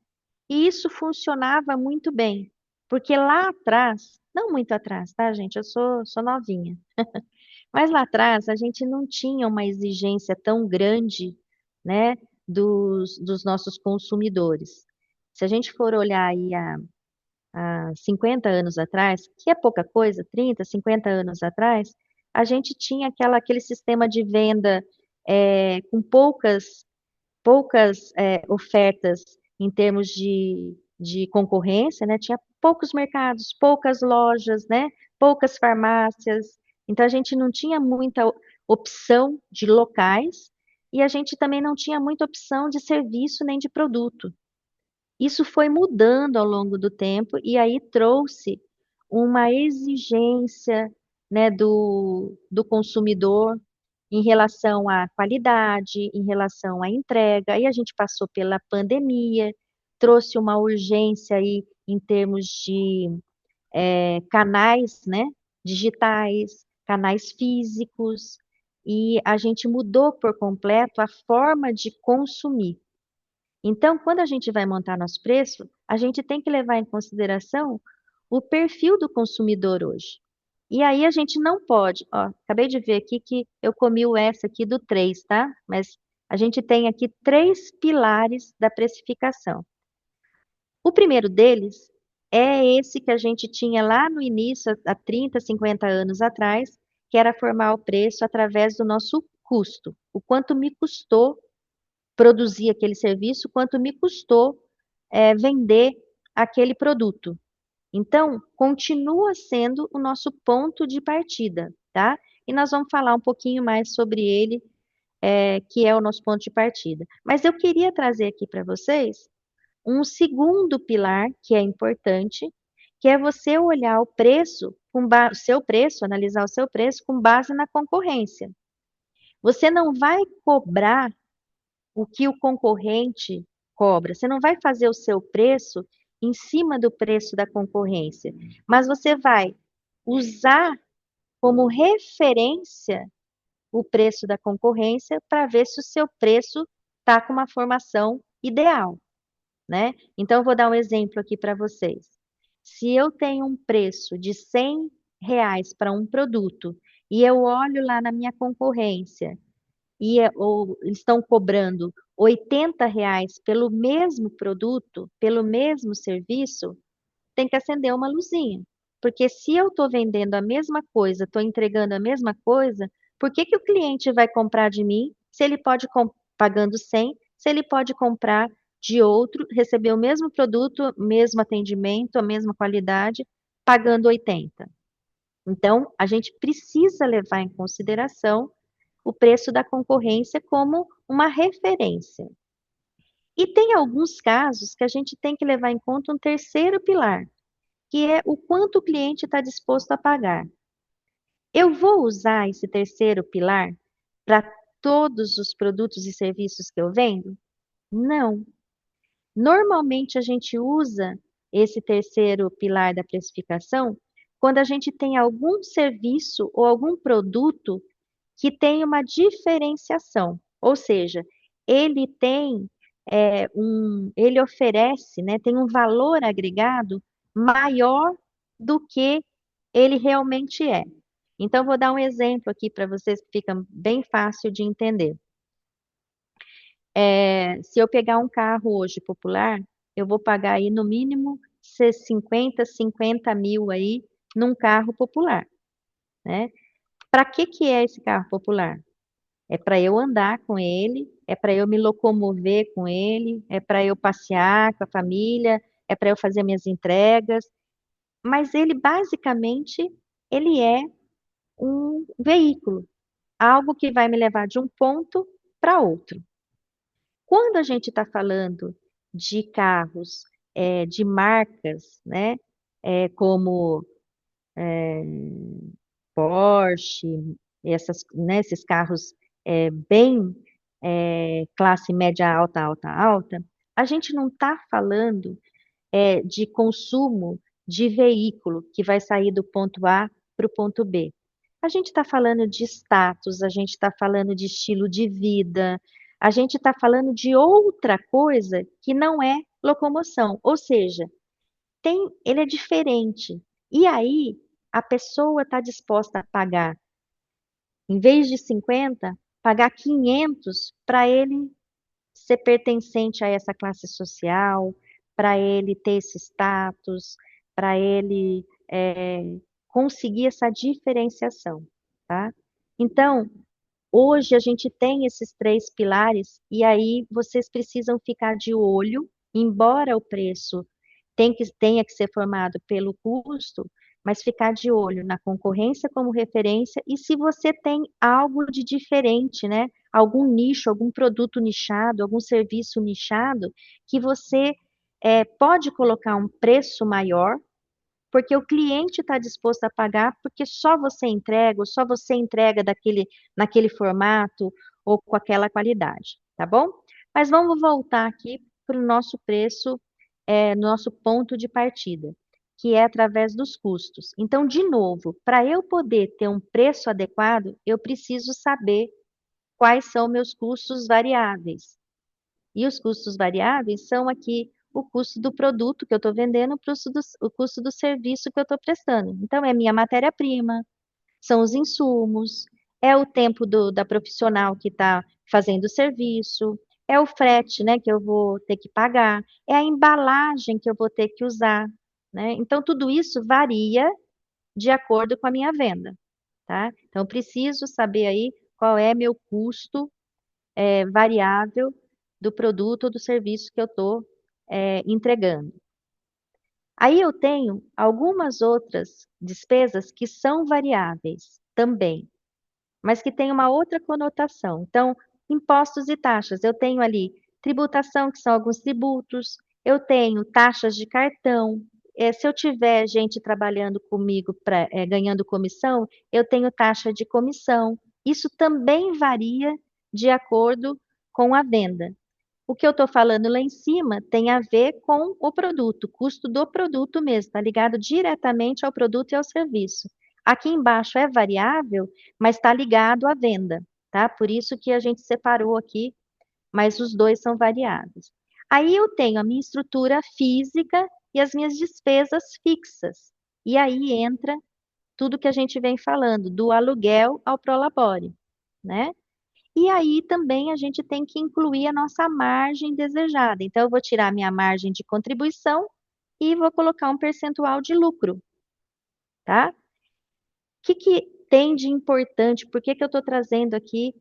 Speaker 2: E isso funcionava muito bem, porque lá atrás, não muito atrás, tá, gente? Eu sou novinha. Mas lá atrás a gente não tinha uma exigência tão grande, né, dos nossos consumidores. Se a gente for olhar aí há 50 anos atrás, que é pouca coisa, 30, 50 anos atrás, a gente tinha aquele sistema de venda com poucas ofertas em termos de concorrência, né? Tinha poucos mercados, poucas lojas, né? Poucas farmácias. Então, a gente não tinha muita opção de locais e a gente também não tinha muita opção de serviço nem de produto. Isso foi mudando ao longo do tempo e aí trouxe uma exigência né, do consumidor em relação à qualidade, em relação à entrega. Aí a gente passou pela pandemia, trouxe uma urgência aí em termos de canais, né, digitais, canais físicos, e a gente mudou por completo a forma de consumir. Então, quando a gente vai montar nosso preço, a gente tem que levar em consideração o perfil do consumidor hoje. E aí a gente não pode, ó, acabei de ver aqui que eu comi o S aqui do 3, tá? Mas a gente tem aqui 3 pilares da precificação. O primeiro deles é esse que a gente tinha lá no início, há 30, 50 anos atrás, que era formar o preço através do nosso custo. O quanto me custou produzir aquele serviço, quanto me custou vender aquele produto. Então, continua sendo o nosso ponto de partida, tá? E nós vamos falar um pouquinho mais sobre ele, que é o nosso ponto de partida. Mas eu queria trazer aqui para vocês um segundo pilar que é importante, que é você olhar o preço, o seu preço, analisar o seu preço com base na concorrência. Você não vai cobrar o que o concorrente cobra. Você não vai fazer o seu preço em cima do preço da concorrência, mas você vai usar como referência o preço da concorrência para ver se o seu preço está com uma formação ideal, né? Então, eu vou dar um exemplo aqui para vocês. Se eu tenho um preço de R$ 100 para um produto e eu olho lá na minha concorrência ou estão cobrando R$ 80 pelo mesmo produto, pelo mesmo serviço, tem que acender uma luzinha. Porque se eu estou vendendo a mesma coisa, estou entregando a mesma coisa, por que que o cliente vai comprar de mim se ele pode, pagando 100, se ele pode comprar de outro, receber o mesmo produto, mesmo atendimento, a mesma qualidade, pagando 80? Então, a gente precisa levar em consideração o preço da concorrência como uma referência. E tem alguns casos que a gente tem que levar em conta um terceiro pilar, que é o quanto o cliente está disposto a pagar. Eu vou usar esse terceiro pilar para todos os produtos e serviços que eu vendo? Não. Normalmente a gente usa esse terceiro pilar da precificação quando a gente tem algum serviço ou algum produto que tem uma diferenciação, ou seja, ele tem ele oferece, né, tem um valor agregado maior do que ele realmente é. Então, vou dar um exemplo aqui para vocês que fica bem fácil de entender. Se eu pegar um carro hoje popular, eu vou pagar aí no mínimo 50 mil aí num carro popular, né? Para que é esse carro popular? É para eu andar com ele, é para eu me locomover com ele, é para eu passear com a família, é para eu fazer minhas entregas, mas ele basicamente ele é um veículo, algo que vai me levar de um ponto para outro. Quando a gente está falando de carros, de marcas, né, como Porsche, né, esses carros bem classe média alta, alta, alta, a gente não está falando de consumo de veículo que vai sair do ponto A para o ponto B. A gente está falando de status, a gente está falando de estilo de vida, a gente está falando de outra coisa que não é locomoção, ou seja, ele é diferente. E aí, a pessoa está disposta a pagar, em vez de 50, pagar 500 para ele ser pertencente a essa classe social, para ele ter esse status, para ele conseguir essa diferenciação, tá? Então, hoje a gente tem esses 3 pilares e aí vocês precisam ficar de olho, embora o preço tenha que ser formado pelo custo, mas ficar de olho na concorrência como referência e se você tem algo de diferente, né? Algum nicho, algum produto nichado, algum serviço nichado, que você pode colocar um preço maior porque o cliente está disposto a pagar, porque só você entrega, ou só você entrega naquele formato ou com aquela qualidade, tá bom? Mas vamos voltar aqui para o nosso preço, nosso ponto de partida, que é através dos custos. Então, de novo, para eu poder ter um preço adequado, eu preciso saber quais são meus custos variáveis. E os custos variáveis são aqui o custo do produto que eu estou vendendo, o custo do serviço que eu estou prestando. Então, é minha matéria-prima, são os insumos, é o tempo da profissional que está fazendo o serviço, é o frete, né, que eu vou ter que pagar, é a embalagem que eu vou ter que usar, né? Então, tudo isso varia de acordo com a minha venda, tá? Então, eu preciso saber aí qual é meu custo variável do produto ou do serviço que eu estou entregando. Aí eu tenho algumas outras despesas que são variáveis também, mas que têm uma outra conotação. Então, impostos e taxas, eu tenho ali tributação, que são alguns tributos, eu tenho taxas de cartão. Se eu tiver gente trabalhando comigo ganhando comissão, eu tenho taxa de comissão. Isso também varia de acordo com a venda. O que eu estou falando lá em cima tem a ver com o produto, o custo do produto mesmo, está ligado diretamente ao produto e ao serviço. Aqui embaixo é variável, mas está ligado à venda, tá? Por isso que a gente separou aqui, mas os dois são variáveis. Aí eu tenho a minha estrutura física e as minhas despesas fixas. E aí entra tudo que a gente vem falando, do aluguel ao prolabore, né? E aí também a gente tem que incluir a nossa margem desejada. Então, eu vou tirar minha margem de contribuição e vou colocar um percentual de lucro, tá? O que tem de importante? Por que eu estou trazendo aqui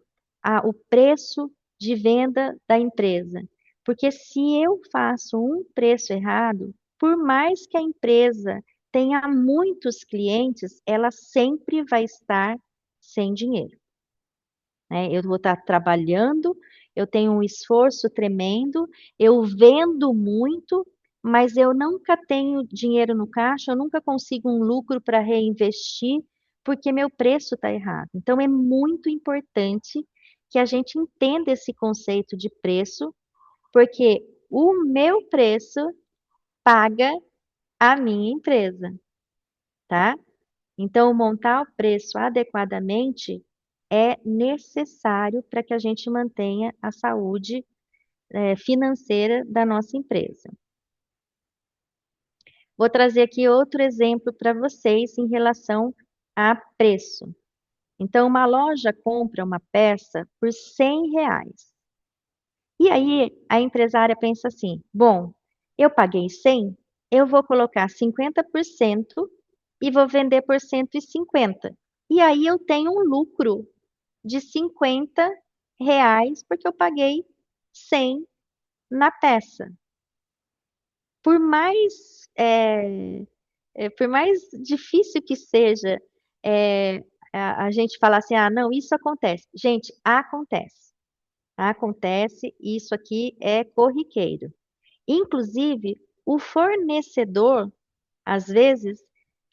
Speaker 2: o preço de venda da empresa? Porque se eu faço um preço errado, por mais que a empresa tenha muitos clientes, ela sempre vai estar sem dinheiro, né? Eu vou estar trabalhando, eu tenho um esforço tremendo, eu vendo muito, mas eu nunca tenho dinheiro no caixa, eu nunca consigo um lucro para reinvestir, porque meu preço está errado. Então, é muito importante que a gente entenda esse conceito de preço, porque o meu preço paga a minha empresa, tá? Então, montar o preço adequadamente é necessário para que a gente mantenha a saúde financeira da nossa empresa. Vou trazer aqui outro exemplo para vocês em relação a preço. Então, uma loja compra uma peça por R$ 100. E aí, a empresária pensa assim: bom, eu paguei 100, eu vou colocar 50% e vou vender por 150. E aí eu tenho um lucro de R$ 50, porque eu paguei 100 na peça. Por mais, por mais difícil que seja a gente falar assim, ah, não, isso acontece. Gente, acontece. Acontece, isso aqui é corriqueiro. Inclusive, o fornecedor, às vezes,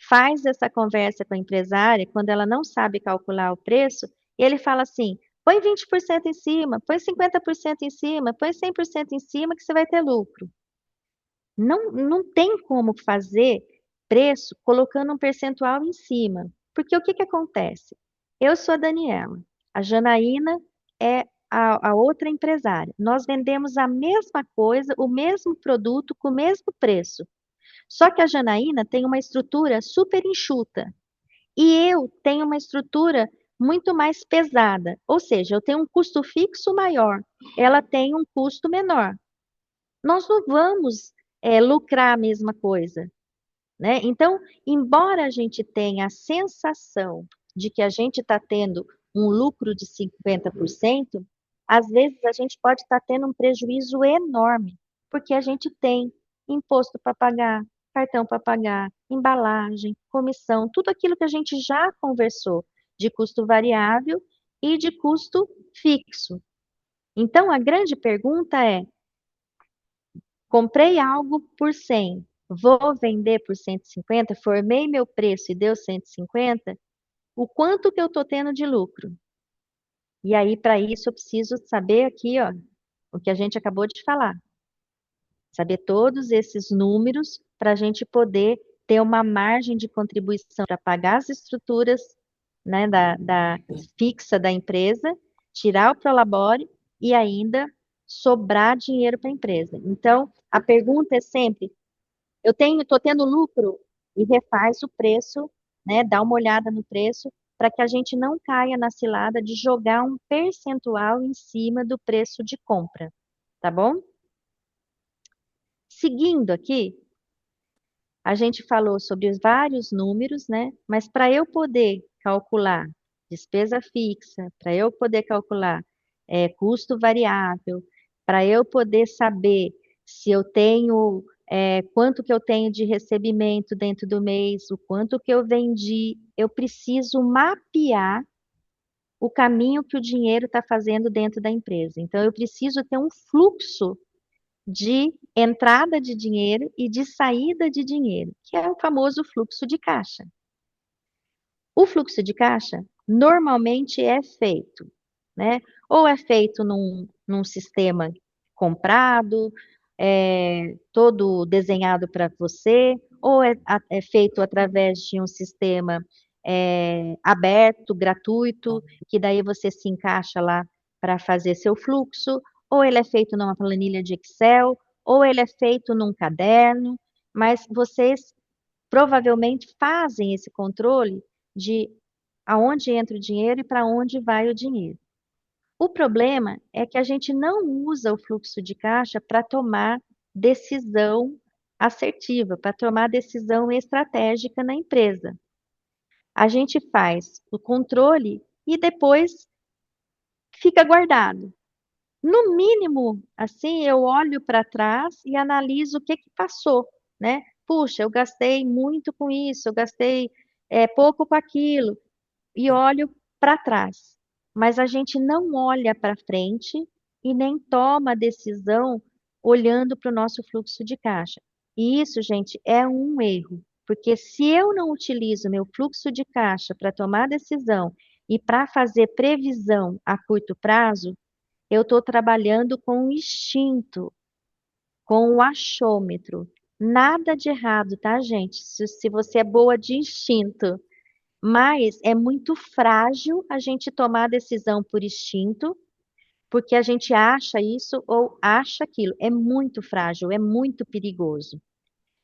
Speaker 2: faz essa conversa com a empresária, quando ela não sabe calcular o preço, e ele fala assim: põe 20% em cima, põe 50% em cima, põe 100% em cima, que você vai ter lucro. Não tem como fazer preço colocando um percentual em cima, porque o que acontece? Eu sou a Daniela, a Janaína é a outra empresária. Nós vendemos a mesma coisa, o mesmo produto, com o mesmo preço. Só que a Janaína tem uma estrutura super enxuta e eu tenho uma estrutura muito mais pesada, ou seja, eu tenho um custo fixo maior, ela tem um custo menor. Nós não vamos lucrar a mesma coisa, né? Então, embora a gente tenha a sensação de que a gente está tendo um lucro de 50%, às vezes a gente pode estar tendo um prejuízo enorme, porque a gente tem imposto para pagar, cartão para pagar, embalagem, comissão, tudo aquilo que a gente já conversou de custo variável e de custo fixo. Então, a grande pergunta é: comprei algo por 100, vou vender por 150, formei meu preço e deu 150, o quanto que eu estou tendo de lucro? E aí, para isso, eu preciso saber aqui, ó, o que a gente acabou de falar. Saber todos esses números para a gente poder ter uma margem de contribuição para pagar as estruturas, né, da fixa da empresa, tirar o prolabore e ainda sobrar dinheiro para a empresa. Então, a pergunta é sempre, estou tendo lucro e refaz o preço, né, dá uma olhada no preço, para que a gente não caia na cilada de jogar um percentual em cima do preço de compra, tá bom? Seguindo aqui, a gente falou sobre os vários números, né? Mas para eu poder calcular despesa fixa, para eu poder calcular custo variável, para eu poder saber se eu tenho, quanto que eu tenho de recebimento dentro do mês, o quanto que eu vendi, eu preciso mapear o caminho que o dinheiro está fazendo dentro da empresa. Então, eu preciso ter um fluxo de entrada de dinheiro e de saída de dinheiro, que é o famoso fluxo de caixa. O fluxo de caixa normalmente é feito, né? Ou é feito num sistema comprado, todo desenhado para você, ou é feito através de um sistema aberto, gratuito, que daí você se encaixa lá para fazer seu fluxo, ou ele é feito numa planilha de Excel, ou ele é feito num caderno, mas vocês provavelmente fazem esse controle de aonde entra o dinheiro e para onde vai o dinheiro. O problema é que a gente não usa o fluxo de caixa para tomar decisão assertiva, para tomar decisão estratégica na empresa. A gente faz o controle e depois fica guardado. No mínimo, assim, eu olho para trás e analiso o que que passou, né? Puxa, eu gastei muito com isso, eu gastei pouco com aquilo, e olho para trás. Mas a gente não olha para frente e nem toma decisão olhando para o nosso fluxo de caixa. E isso, gente, é um erro, porque se eu não utilizo meu fluxo de caixa para tomar decisão e para fazer previsão a curto prazo, eu estou trabalhando com o instinto, com o achômetro. Nada de errado, tá, gente? Se você é boa de instinto, mas é muito frágil a gente tomar a decisão por instinto, porque a gente acha isso ou acha aquilo. É muito frágil, é muito perigoso.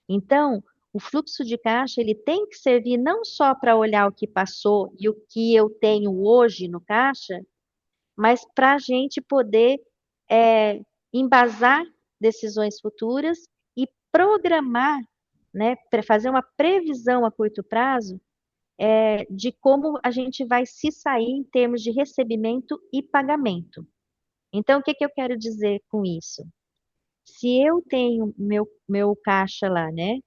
Speaker 2: Então, o fluxo de caixa ele tem que servir não só para olhar o que passou e o que eu tenho hoje no caixa, mas para a gente poder embasar decisões futuras e programar, né, para fazer uma previsão a curto prazo de como a gente vai se sair em termos de recebimento e pagamento. Então, o que que eu quero dizer com isso? Se eu tenho meu caixa lá, né?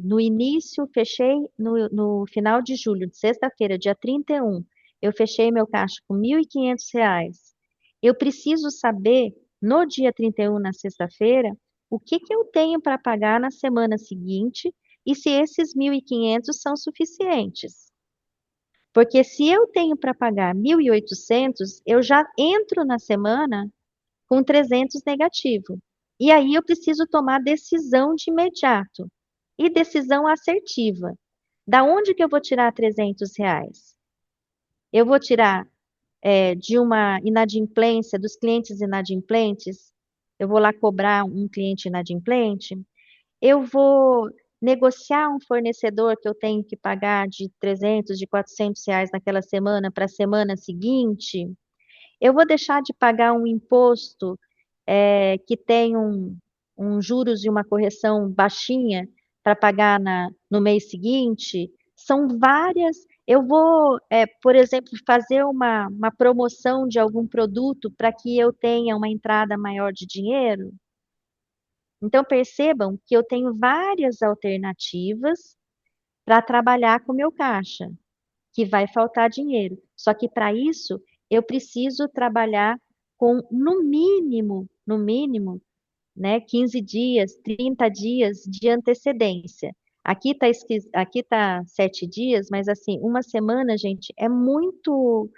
Speaker 2: No início, fechei no final de julho, de sexta-feira, dia 31, eu fechei meu caixa com R$ 1.500. Eu preciso saber, no dia 31, na sexta-feira, o que que eu tenho para pagar na semana seguinte e se esses 1.500 são suficientes. Porque se eu tenho para pagar 1.800, eu já entro na semana com 300 negativo. E aí eu preciso tomar decisão de imediato. E decisão assertiva. Da onde que eu vou tirar R$ 300? Eu vou tirar de uma inadimplência, dos clientes inadimplentes? Eu vou lá cobrar um cliente inadimplente? Eu vou negociar um fornecedor que eu tenho que pagar de 300, de R$ 400 naquela semana para a semana seguinte? Eu vou deixar de pagar um imposto que tem um juros e uma correção baixinha para pagar no mês seguinte? São várias. Eu vou, por exemplo, fazer uma promoção de algum produto para que eu tenha uma entrada maior de dinheiro? Então, percebam que eu tenho várias alternativas para trabalhar com o meu caixa, que vai faltar dinheiro. Só que para isso, eu preciso trabalhar com, no mínimo, né, 15 dias, 30 dias de antecedência. Aqui tá 7 dias, mas assim, uma semana, gente, é muito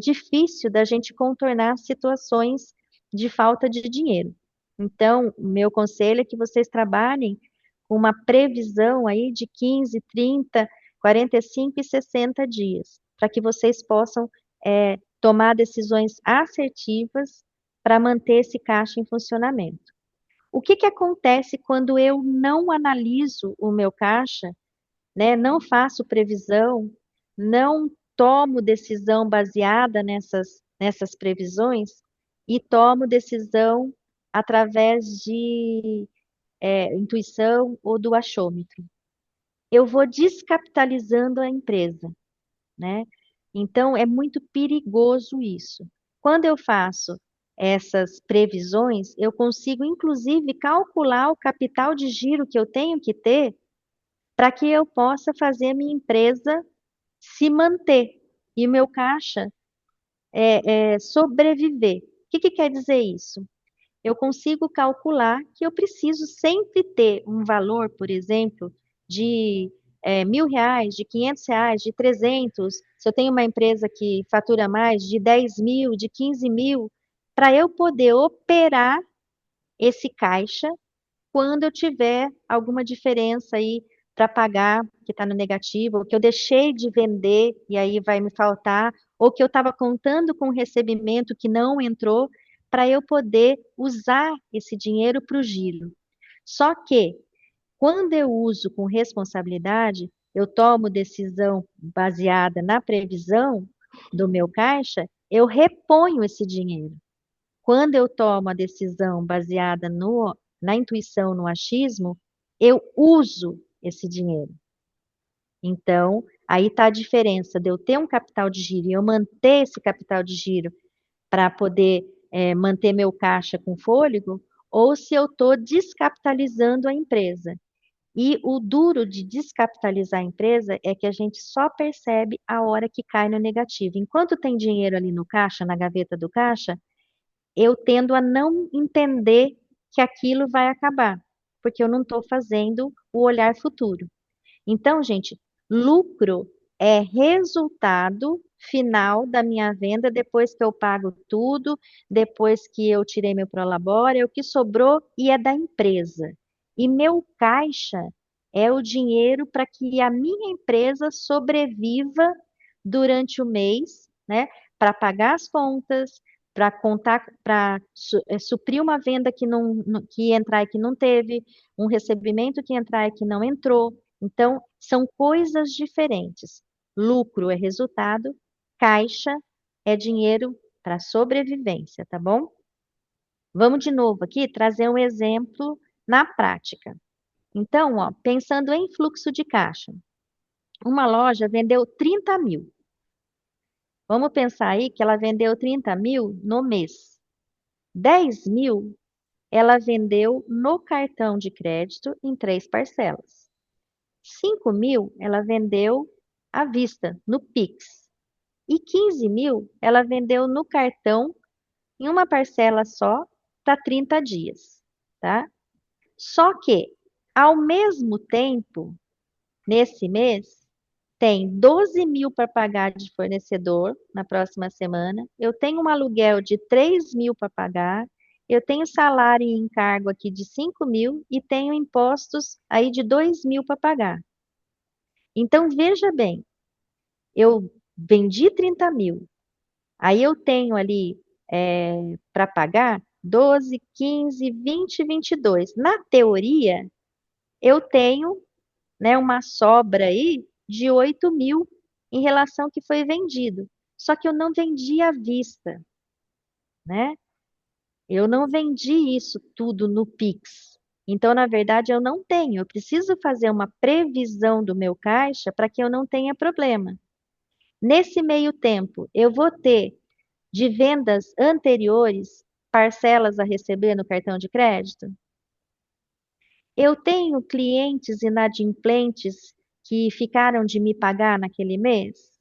Speaker 2: difícil da gente contornar situações de falta de dinheiro. Então, o meu conselho é que vocês trabalhem com uma previsão aí de 15, 30, 45 e 60 dias, para que vocês possam tomar decisões assertivas para manter esse caixa em funcionamento. O que que acontece quando eu não analiso o meu caixa, né? Não faço previsão, não tomo decisão baseada nessas previsões e tomo decisão através de intuição ou do achômetro. Eu vou descapitalizando a empresa, né? Então, é muito perigoso isso. Quando eu faço essas previsões, eu consigo, inclusive, calcular o capital de giro que eu tenho que ter para que eu possa fazer a minha empresa se manter e o meu caixa sobreviver. O que que quer dizer isso? Eu consigo calcular que eu preciso sempre ter um valor, por exemplo, de R$ 1.000, de R$ 500, de 300. Se eu tenho uma empresa que fatura mais, de 10.000, de 15.000, para eu poder operar esse caixa quando eu tiver alguma diferença aí para pagar, que está no negativo, ou que eu deixei de vender e aí vai me faltar, ou que eu estava contando com um recebimento que não entrou, para eu poder usar esse dinheiro para o giro. Só que, quando eu uso com responsabilidade, eu tomo decisão baseada na previsão do meu caixa, eu reponho esse dinheiro. Quando eu tomo a decisão baseada na intuição, no achismo, eu uso esse dinheiro. Então, aí está a diferença de eu ter um capital de giro e eu manter esse capital de giro para poder manter meu caixa com fôlego, ou se eu estou descapitalizando a empresa. E o duro de descapitalizar a empresa é que a gente só percebe a hora que cai no negativo. Enquanto tem dinheiro ali no caixa, na gaveta do caixa, eu tendo a não entender que aquilo vai acabar, porque eu não estou fazendo o olhar futuro. Então, gente, lucro é resultado final da minha venda depois que eu pago tudo, depois que eu tirei meu prolabore, é o que sobrou e é da empresa. E meu caixa é o dinheiro para que a minha empresa sobreviva durante o mês, né? Para pagar as contas, para contar, para suprir uma venda que ia entrar e que não teve, um recebimento que ia entrar e que não entrou. Então, são coisas diferentes. Lucro é resultado, caixa é dinheiro para sobrevivência, tá bom? Vamos de novo aqui trazer um exemplo na prática. Então, ó, pensando em fluxo de caixa, uma loja vendeu 30.000. Vamos pensar aí que ela vendeu 30.000 no mês. 10.000 ela vendeu no cartão de crédito em 3 parcelas. 5.000 ela vendeu à vista, no Pix. E 15.000 ela vendeu no cartão em uma parcela só para 30 dias, tá? Só que, ao mesmo tempo, nesse mês, tem 12.000 para pagar de fornecedor na próxima semana, eu tenho um aluguel de 3.000 para pagar, eu tenho salário e encargo aqui de 5.000 e tenho impostos aí de 2.000 para pagar. Então, veja bem, eu vendi 30.000, aí eu tenho ali para pagar 12, 15, 20, 22. Na teoria, eu tenho, né, uma sobra aí de 8.000 em relação ao que foi vendido. Só que eu não vendi à vista, né? Eu não vendi isso tudo no Pix. Então, na verdade, eu não tenho. Eu preciso fazer uma previsão do meu caixa para que eu não tenha problema. Nesse meio tempo, eu vou ter de vendas anteriores parcelas a receber no cartão de crédito? Eu tenho clientes inadimplentes que ficaram de me pagar naquele mês?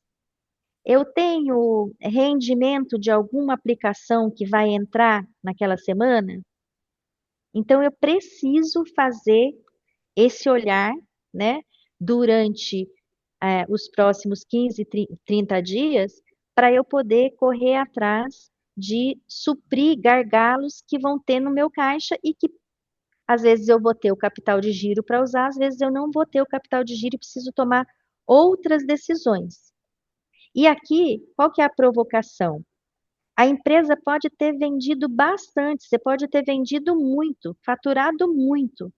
Speaker 2: Eu tenho rendimento de alguma aplicação que vai entrar naquela semana? Então, eu preciso fazer esse olhar, né, durante os próximos 15, 30 dias, para eu poder correr atrás de suprir gargalos que vão ter no meu caixa e que às vezes eu vou ter o capital de giro para usar, às vezes eu não vou ter o capital de giro e preciso tomar outras decisões. E aqui, qual que é a provocação? A empresa pode ter vendido bastante, você pode ter vendido muito, faturado muito,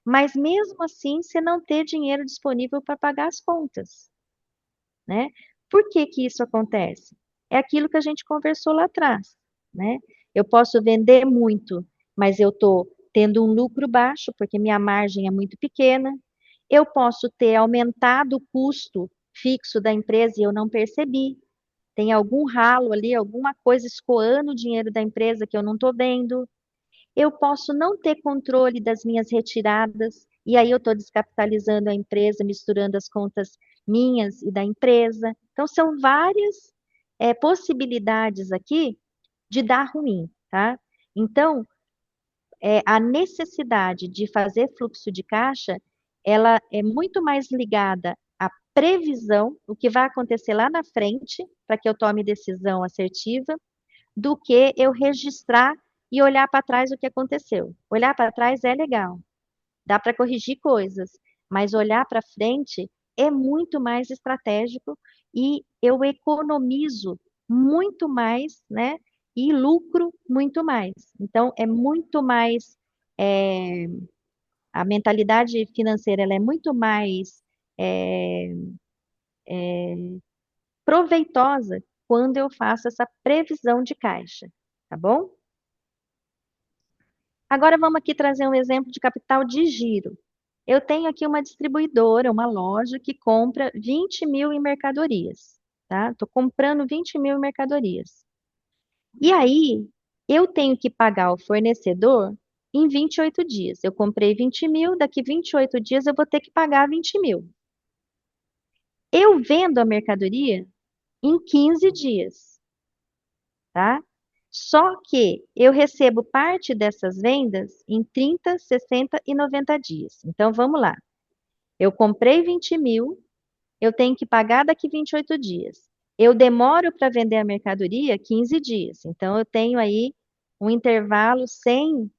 Speaker 2: mas mesmo assim você não ter dinheiro disponível para pagar as contas, né? Por que que isso acontece? É aquilo que a gente conversou lá atrás, né? Eu posso vender muito, mas eu estou tendo um lucro baixo, porque minha margem é muito pequena. Eu posso ter aumentado o custo fixo da empresa e eu não percebi. Tem algum ralo ali, alguma coisa escoando o dinheiro da empresa que eu não estou vendo. Eu posso não ter controle das minhas retiradas, e aí eu estou descapitalizando a empresa, misturando as contas minhas e da empresa. Então, são várias possibilidades aqui de dar ruim, tá? Então, a necessidade de fazer fluxo de caixa, ela é muito mais ligada à previsão, o que vai acontecer lá na frente, para que eu tome decisão assertiva, do que eu registrar e olhar para trás o que aconteceu. Olhar para trás é legal, dá para corrigir coisas, mas olhar para frente é muito mais estratégico e eu economizo muito mais, né? E lucro muito mais. Então, é muito mais. é, a mentalidade financeira ela é muito mais é, proveitosa quando eu faço essa previsão de caixa, tá bom? Agora vamos aqui trazer um exemplo de capital de giro. Eu tenho aqui uma distribuidora, uma loja que compra 20 mil em mercadorias, tá? Estou comprando 20 mil em mercadorias. E aí, eu tenho que pagar o fornecedor em 28 dias. Eu comprei 20 mil, daqui 28 dias eu vou ter que pagar 20 mil. Eu vendo a mercadoria em 15 dias, tá? Só que eu recebo parte dessas vendas em 30, 60 e 90 dias. Então, vamos lá. Eu comprei 20 mil, eu tenho que pagar daqui 28 dias. Eu demoro para vender a mercadoria 15 dias. Então, eu tenho aí um intervalo sem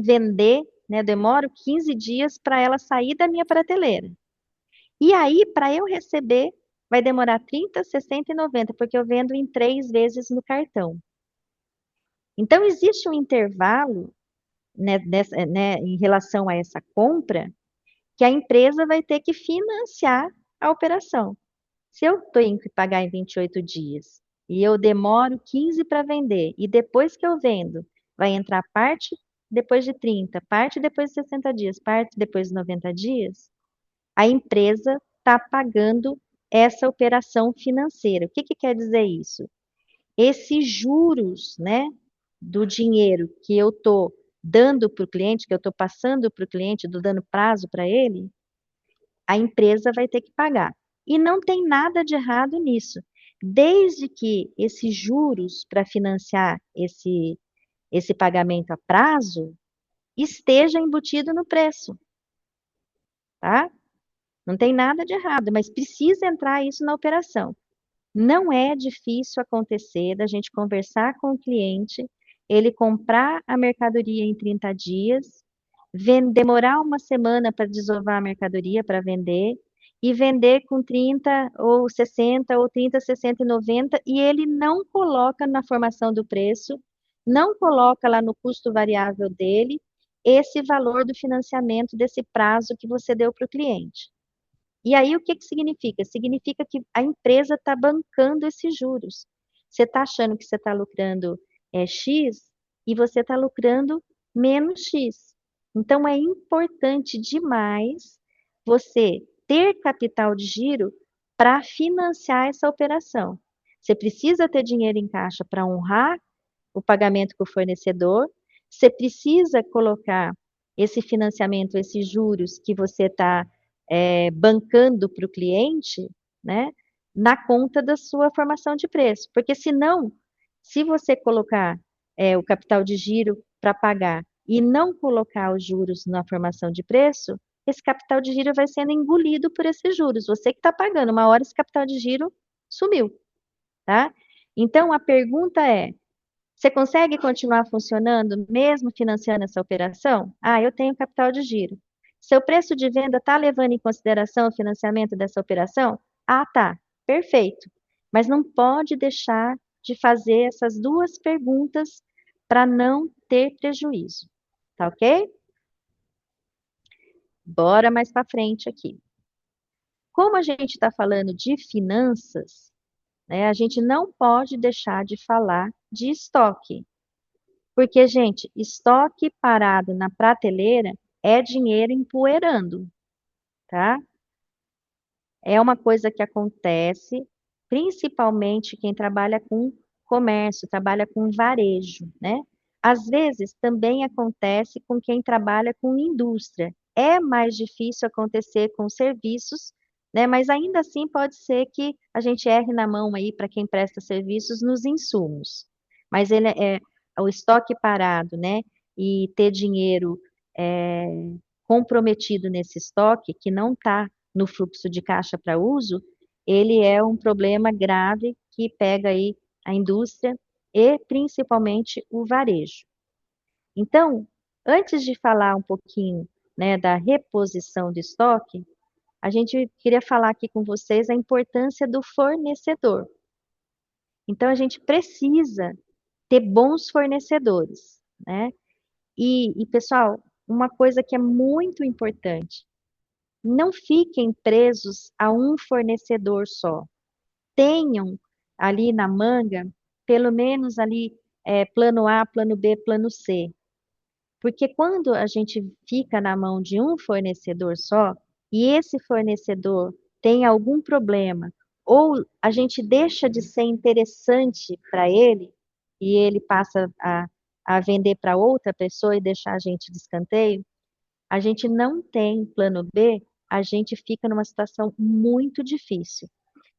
Speaker 2: vender, né? Eu demoro 15 dias para ela sair da minha prateleira. E aí, para eu receber, vai demorar 30, 60 e 90, porque eu vendo em 3 vezes no cartão. Então, existe um intervalo, né, em relação a essa compra, que a empresa vai ter que financiar a operação. Se eu tenho que pagar em 28 dias e eu demoro 15 para vender, e depois que eu vendo, vai entrar parte depois de 30, parte depois de 60 dias, parte depois de 90 dias, a empresa está pagando essa operação financeira. O que que quer dizer isso? Esses juros, né, do dinheiro que eu estou dando para o cliente, que eu estou passando para o cliente, estou dando prazo para ele, a empresa vai ter que pagar. E não tem nada de errado nisso, desde que esses juros para financiar esse pagamento a prazo esteja embutido no preço, tá? Não tem nada de errado, mas precisa entrar isso na operação. Não é difícil acontecer da gente conversar com o cliente, ele comprar a mercadoria em 30 dias, demorar uma semana para desovar a mercadoria para vender, e vender com 30 ou 60 ou 30, 60 e 90, e ele não coloca na formação do preço, não coloca lá no custo variável dele, esse valor do financiamento desse prazo que você deu para o cliente. E aí, o que que significa? Significa que a empresa está bancando esses juros. Você está achando que você está lucrando X e você está lucrando menos X. Então, é importante demais você ter capital de giro para financiar essa operação. Você precisa ter dinheiro em caixa para honrar o pagamento com o fornecedor, você precisa colocar esse financiamento, esses juros que você está bancando para o cliente, né, na conta da sua formação de preço. Porque senão, se você colocar o capital de giro para pagar e não colocar os juros na formação de preço, esse capital de giro vai sendo engolido por esses juros. Você que está pagando, uma hora esse capital de giro sumiu, tá? Então, a pergunta é, você consegue continuar funcionando mesmo financiando essa operação? Ah, eu tenho capital de giro. Seu preço de venda está levando em consideração o financiamento dessa operação? Ah, tá. Perfeito. Mas não pode deixar de fazer essas duas perguntas para não ter prejuízo. Tá ok? Bora mais para frente aqui. Como a gente está falando de finanças, né, a gente não pode deixar de falar de estoque. Porque, gente, estoque parado na prateleira é dinheiro empoeirando, tá? É uma coisa que acontece, principalmente quem trabalha com comércio, trabalha com varejo, né? Às vezes também acontece com quem trabalha com indústria. É mais difícil acontecer com serviços, né? Mas ainda assim pode ser que a gente erre na mão aí para quem presta serviços nos insumos. Mas ele é o estoque parado, né? E ter dinheiro é, comprometido nesse estoque que não está no fluxo de caixa para uso, ele é um problema grave que pega aí a indústria e principalmente o varejo. Então, antes de falar um pouquinho, né, da reposição do estoque, a gente queria falar aqui com vocês a importância do fornecedor. Então, a gente precisa ter bons fornecedores, né? Pessoal, uma coisa que é muito importante, não fiquem presos a um fornecedor só. Tenham ali na manga, pelo menos ali, plano A, plano B, plano C. Porque quando a gente fica na mão de um fornecedor só, e esse fornecedor tem algum problema, ou a gente deixa de ser interessante para ele, e ele passa a vender para outra pessoa e deixar a gente de escanteio, a gente não tem plano B, a gente fica numa situação muito difícil.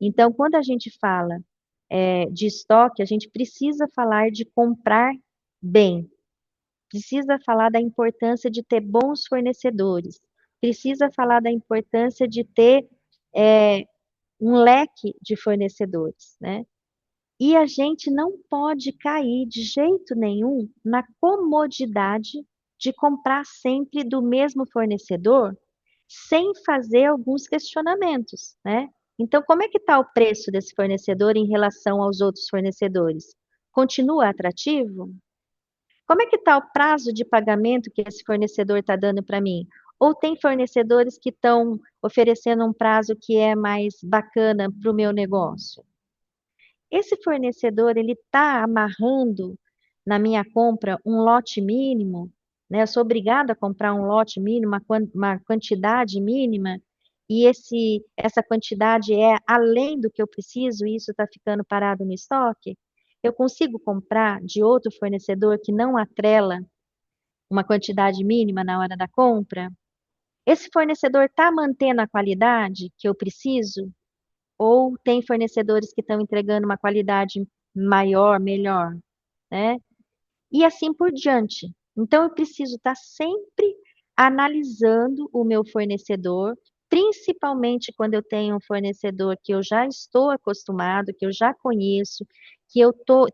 Speaker 2: Então, quando a gente fala de estoque, a gente precisa falar de comprar bem, precisa falar da importância de ter bons fornecedores, precisa falar da importância de ter um leque de fornecedores, né? E a gente não pode cair de jeito nenhum na comodidade de comprar sempre do mesmo fornecedor, sem fazer alguns questionamentos, né? Então, como é que está o preço desse fornecedor em relação aos outros fornecedores? Continua atrativo? Como é que está o prazo de pagamento que esse fornecedor está dando para mim? Ou tem fornecedores que estão oferecendo um prazo que é mais bacana para o meu negócio? Esse fornecedor, ele está amarrando na minha compra um lote mínimo, né? Eu sou obrigada a comprar um lote mínimo, uma quantidade mínima, e essa quantidade é além do que eu preciso, e isso está ficando parado no estoque. Eu consigo comprar de outro fornecedor que não atrela uma quantidade mínima na hora da compra? Esse fornecedor está mantendo a qualidade que eu preciso? Ou tem fornecedores que estão entregando uma qualidade maior, melhor, né? E assim por diante. Então, eu preciso estar sempre analisando o meu fornecedor, principalmente quando eu tenho um fornecedor que eu já estou acostumado, que eu já conheço, que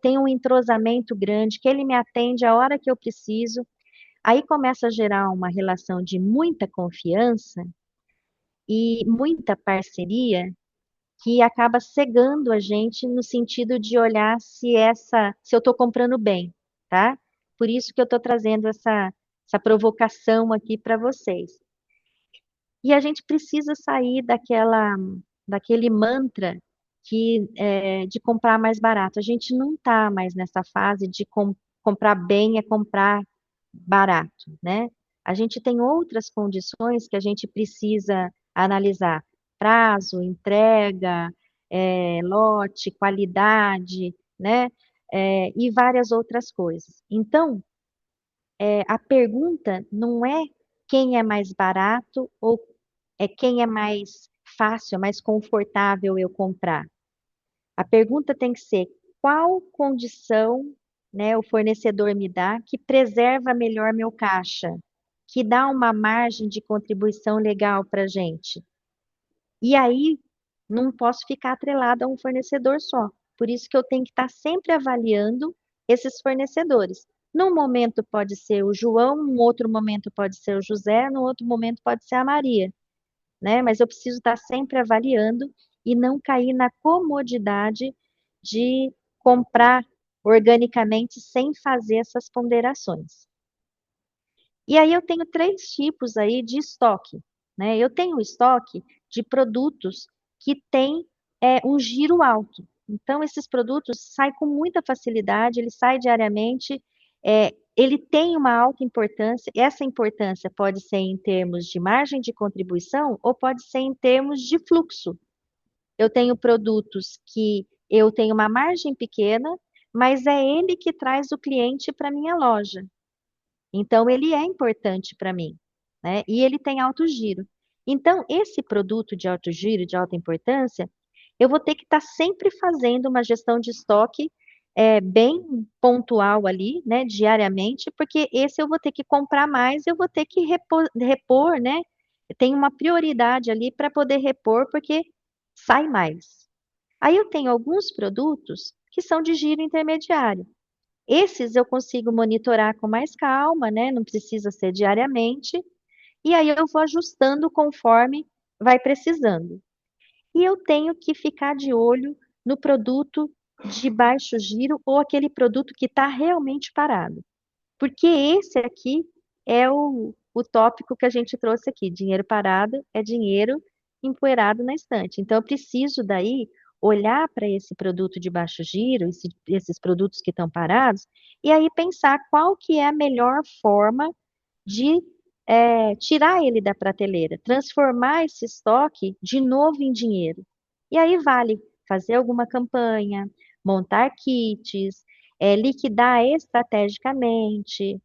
Speaker 2: tenho um entrosamento grande, que ele me atende a hora que eu preciso. Aí começa a gerar uma relação de muita confiança e muita parceria que acaba cegando a gente no sentido de olhar se eu estou comprando bem, tá? Por isso que eu estou trazendo essa provocação aqui para vocês. E a gente precisa sair daquele mantra de comprar mais barato. A gente não está mais nessa fase de comprar bem é comprar barato, né? A gente tem outras condições que a gente precisa analisar: prazo, entrega, lote, qualidade, né? E várias outras coisas. Então, a pergunta não é quem é mais barato ou é quem é mais fácil, mais confortável eu comprar. A pergunta tem que ser qual condição né, o fornecedor me dá, que preserva melhor meu caixa, que dá uma margem de contribuição legal para a gente. E aí, não posso ficar atrelada a um fornecedor só. Por isso que eu tenho que estar sempre avaliando esses fornecedores. Num momento pode ser o João, num outro momento pode ser o José, num outro momento pode ser a Maria, né? Mas eu preciso estar sempre avaliando e não cair na comodidade de comprar organicamente sem fazer essas ponderações. E aí eu tenho três tipos aí de estoque, né? Eu tenho estoque de produtos que têm um giro alto. Então, esses produtos saem com muita facilidade, ele sai diariamente, ele tem uma alta importância. Essa importância pode ser em termos de margem de contribuição ou pode ser em termos de fluxo. Eu tenho produtos que eu tenho uma margem pequena, mas é ele que traz o cliente para minha loja. Então, ele é importante para mim, né? E ele tem alto giro. Então, esse produto de alto giro, de alta importância, eu vou ter que estar sempre fazendo uma gestão de estoque bem pontual ali, né, diariamente, porque esse eu vou ter que comprar mais, eu vou ter que repor, né? Tem uma prioridade ali para poder repor, porque sai mais. Aí eu tenho alguns produtos que são de giro intermediário. Esses eu consigo monitorar com mais calma, né? Não precisa ser diariamente. E aí eu vou ajustando conforme vai precisando. E eu tenho que ficar de olho no produto de baixo giro ou aquele produto que está realmente parado. Porque esse aqui é o tópico que a gente trouxe aqui. Dinheiro parado é dinheiro empoeirado na estante. Então, eu preciso daí olhar para esse produto de baixo giro, esses produtos que estão parados, e aí pensar qual que é a melhor forma de tirar ele da prateleira, transformar esse estoque de novo em dinheiro. E aí vale fazer alguma campanha, montar kits, liquidar estrategicamente,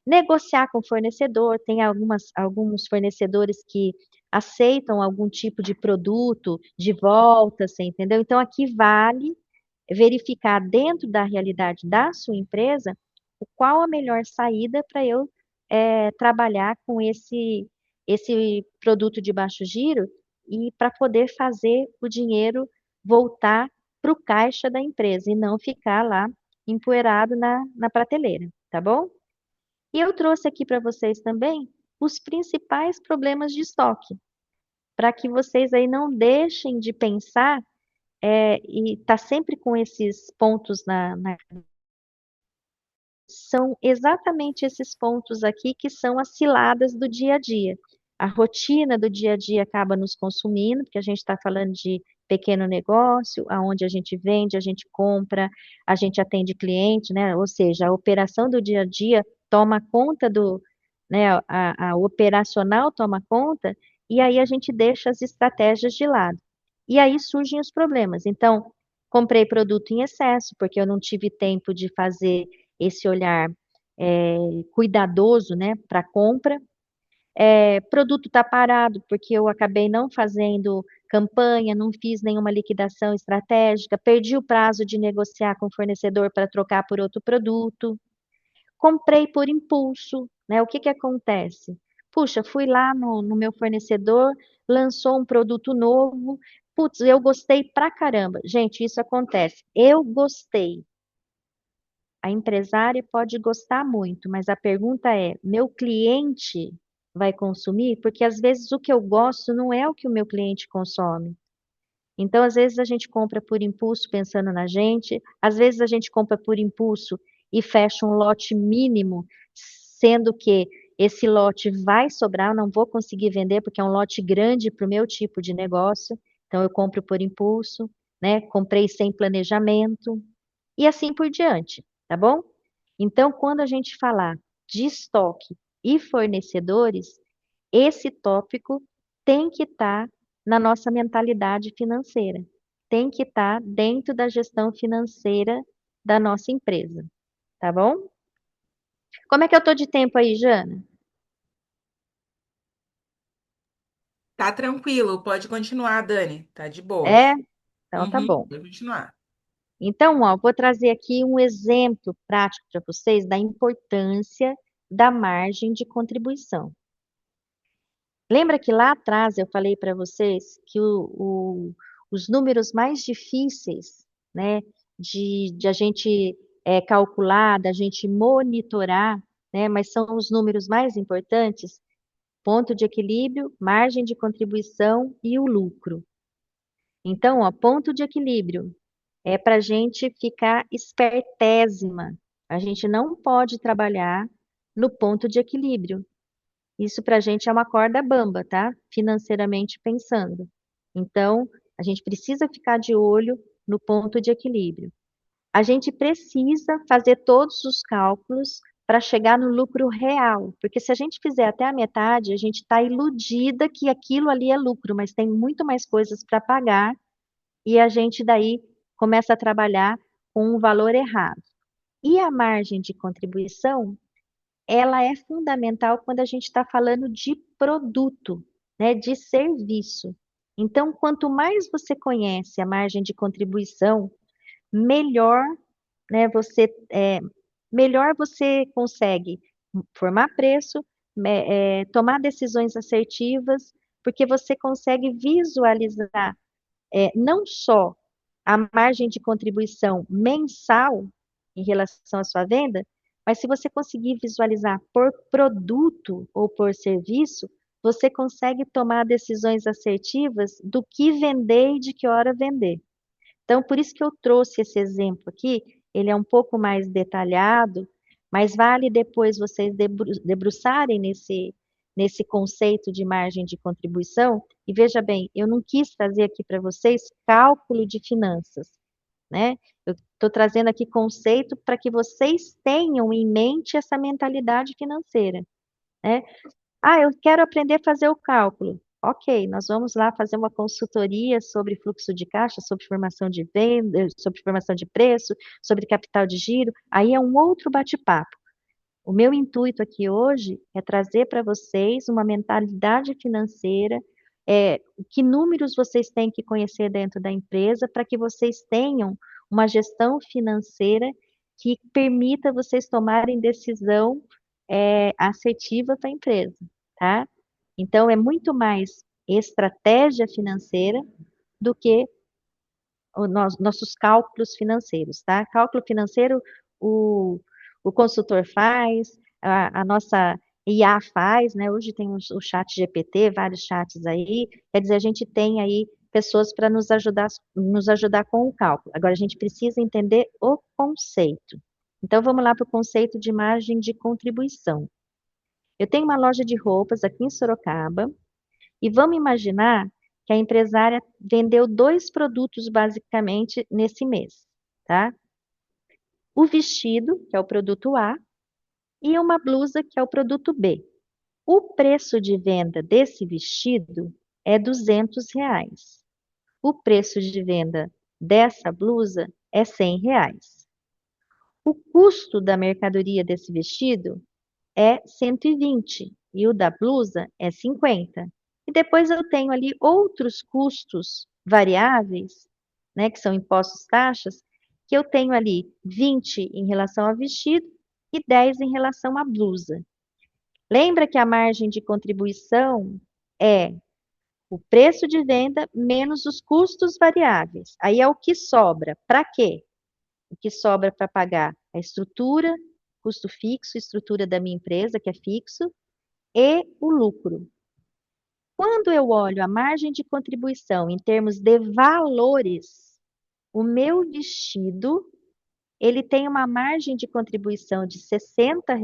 Speaker 2: negociar com o fornecedor. Tem alguns fornecedores que aceitam algum tipo de produto de volta, você entendeu? Então, aqui vale verificar dentro da realidade da sua empresa qual a melhor saída para eu trabalhar com esse produto de baixo giro e para poder fazer o dinheiro voltar para o caixa da empresa e não ficar lá empoeirado na prateleira, tá bom? E eu trouxe aqui para vocês também os principais problemas de estoque, para que vocês aí não deixem de pensar e tá sempre com esses pontos são exatamente esses pontos aqui que são as ciladas do dia a dia. A rotina do dia a dia acaba nos consumindo, porque a gente está falando de pequeno negócio, aonde a gente vende, a gente compra, a gente atende cliente, né? Ou seja, a operação do dia a dia toma conta né? A operacional toma conta, e aí a gente deixa as estratégias de lado. E aí surgem os problemas. Então, comprei produto em excesso, porque eu não tive tempo de fazer esse olhar cuidadoso, né, para compra. Produto está parado porque eu acabei não fazendo campanha, não fiz nenhuma liquidação estratégica, perdi o prazo de negociar com o fornecedor para trocar por outro produto. Comprei por impulso, né? O que que acontece? Puxa, fui lá no meu fornecedor, lançou um produto novo, putz, eu gostei pra caramba. Gente, isso acontece. Eu gostei. A empresária pode gostar muito, mas a pergunta é: meu cliente vai consumir? Porque às vezes o que eu gosto não é o que o meu cliente consome. Então, às vezes a gente compra por impulso pensando na gente, às vezes a gente compra por impulso e fecha um lote mínimo, sendo que esse lote vai sobrar, eu não vou conseguir vender porque é um lote grande para o meu tipo de negócio. Então, eu compro por impulso, né? Comprei sem planejamento e assim por diante, tá bom? Então, quando a gente falar de estoque e fornecedores, esse tópico tem que estar na nossa mentalidade financeira, tem que estar dentro da gestão financeira da nossa empresa, tá bom? Como é que eu tô de tempo aí, Jana?
Speaker 3: Tá tranquilo, pode continuar, Dani. Tá de boa.
Speaker 2: É? Então tá
Speaker 3: Uhum,
Speaker 2: bom.
Speaker 3: pode continuar.
Speaker 2: Então, ó, vou trazer aqui um exemplo prático para vocês da importância da margem de contribuição. Lembra que lá atrás eu falei para vocês que os números mais difíceis, né, de a gente calcular, da gente monitorar, né, mas são os números mais importantes? Ponto de equilíbrio, margem de contribuição e o lucro. Então, ó, ponto de equilíbrio é para a gente ficar espertésima. A gente não pode trabalhar no ponto de equilíbrio. Isso para a gente é uma corda bamba, tá? Financeiramente pensando. Então, a gente precisa ficar de olho no ponto de equilíbrio. A gente precisa fazer todos os cálculos para chegar no lucro real, porque se a gente fizer até a metade, a gente está iludida que aquilo ali é lucro, mas tem muito mais coisas para pagar e a gente daí começa a trabalhar com um valor errado. E a margem de contribuição, ela é fundamental quando a gente está falando de produto, né, de serviço. Então, quanto mais você conhece a margem de contribuição, melhor, né, melhor você consegue formar preço, tomar decisões assertivas, porque você consegue visualizar não só a margem de contribuição mensal em relação à sua venda, mas se você conseguir visualizar por produto ou por serviço, você consegue tomar decisões assertivas do que vender e de que hora vender. Então, por isso que eu trouxe esse exemplo aqui, ele é um pouco mais detalhado, mas vale depois vocês debruçarem nesse conceito de margem de contribuição. E veja bem, eu não quis trazer aqui para vocês cálculo de finanças, né? Eu estou trazendo aqui conceito para que vocês tenham em mente essa mentalidade financeira, né? Ah, eu quero aprender a fazer o cálculo. Ok, nós vamos lá fazer uma consultoria sobre fluxo de caixa, sobre formação de venda, sobre formação de preço, sobre capital de giro. Aí é um outro bate-papo. O meu intuito aqui hoje é trazer para vocês uma mentalidade financeira, que números vocês têm que conhecer dentro da empresa para que vocês tenham uma gestão financeira que permita vocês tomarem decisão assertiva para a empresa, tá? Então, é muito mais estratégia financeira do que nossos cálculos financeiros, tá? Cálculo financeiro, o, o consultor faz, a nossa IA faz, né? Hoje tem o chat GPT, vários chats aí, quer dizer, a gente tem aí pessoas para nos ajudar com o cálculo. Agora, a gente precisa entender o conceito. Então, vamos lá para o conceito de margem de contribuição. Eu tenho uma loja de roupas aqui em Sorocaba, e vamos imaginar que a empresária vendeu 2 produtos basicamente nesse mês, tá? O vestido, que é o produto A, e uma blusa, que é o produto B. O preço de venda desse vestido é R$ 200. O preço de venda dessa blusa é R$ 100. O custo da mercadoria desse vestido é 120 e o da blusa é 50. E depois eu tenho ali outros custos variáveis, né, que são impostos, taxas, que eu tenho ali 20 em relação ao vestido e 10 em relação à blusa. Lembra que a margem de contribuição é o preço de venda menos os custos variáveis. Aí é o que sobra. Para quê? O que sobra para pagar a estrutura, custo fixo, estrutura da minha empresa, que é fixo, e o lucro. Quando eu olho a margem de contribuição em termos de valores, o meu vestido, ele tem uma margem de contribuição de R$ 60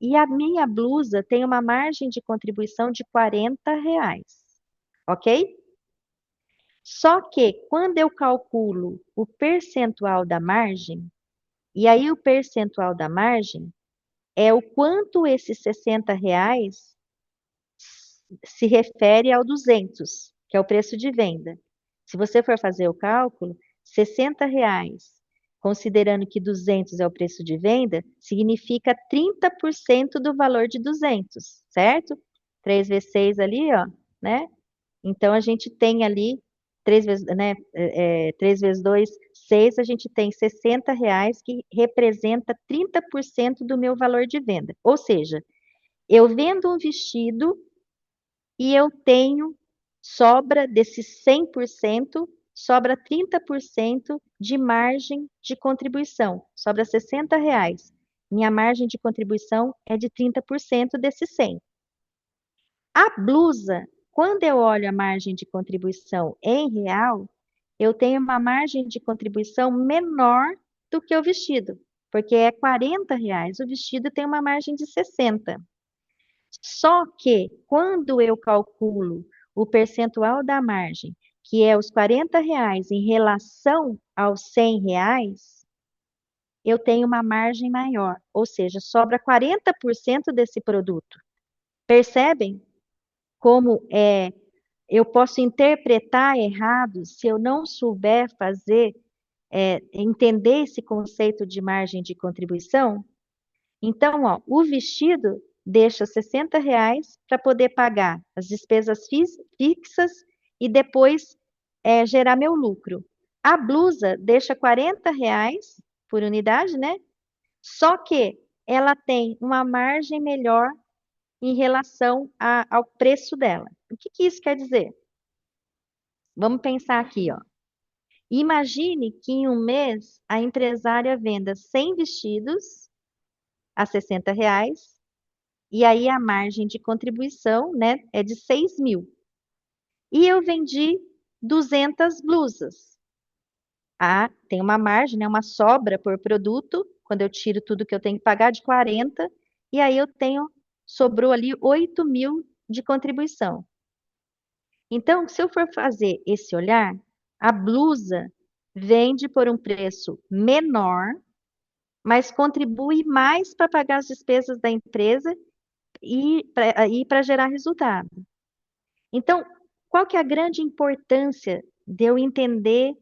Speaker 2: e a minha blusa tem uma margem de contribuição de R$ 40, ok? Só que quando eu calculo o percentual da margem, e aí o percentual da margem é o quanto esses R$ 60 se refere ao 200, que é o preço de venda. Se você for fazer o cálculo, R$ 60, considerando que 200 é o preço de venda, significa 30% do valor de 200, certo? 3 vezes 6 ali, ó, né? Então, a gente tem ali 3 vezes, né, 3 vezes 2, 6, a gente tem R$ 60, que representa 30% do meu valor de venda. Ou seja, eu vendo um vestido e eu tenho, sobra desses 100%, sobra 30% de margem de contribuição, sobra R$ 60. Minha margem de contribuição é de 30% desses 100. A blusa, quando eu olho a margem de contribuição em real, eu tenho uma margem de contribuição menor do que o vestido, porque é R$ 40, o vestido tem uma margem de 60. Só que quando eu calculo o percentual da margem, que é os R$ 40 em relação aos R$ 100, eu tenho uma margem maior, ou seja, sobra 40% desse produto. Percebem como eu posso interpretar errado se eu não souber entender esse conceito de margem de contribuição? Então, ó, o vestido deixa R$ 60 para poder pagar as despesas fixas e depois gerar meu lucro. A blusa deixa R$ 40 por unidade, né? Só que ela tem uma margem melhor em relação ao preço dela. O que isso quer dizer? Vamos pensar aqui, ó. Imagine que em um mês a empresária venda 100 vestidos a R$ 60, e aí a margem de contribuição, né, é de 6.000. E eu vendi 200 blusas. Tem uma margem, né, uma sobra por produto, quando eu tiro tudo que eu tenho que pagar, de 40, e aí sobrou ali 8.000 de contribuição. Então, se eu for fazer esse olhar, a blusa vende por um preço menor, mas contribui mais para pagar as despesas da empresa e para gerar resultado. Então, qual que é a grande importância de eu entender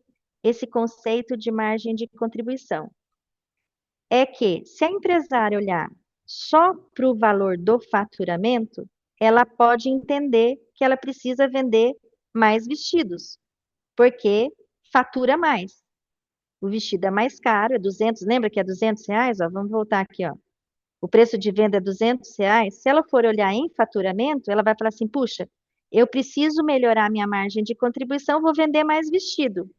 Speaker 2: esse conceito de margem de contribuição? É que, se a empresária olhar só para o valor do faturamento, ela pode entender que ela precisa vender mais vestidos, porque fatura mais. O vestido é mais caro, é 200, lembra que é R$ 200? Ó, vamos voltar aqui, ó. O preço de venda é R$ 200. Se ela for olhar em faturamento, ela vai falar assim, puxa, eu preciso melhorar minha margem de contribuição, vou vender mais vestido.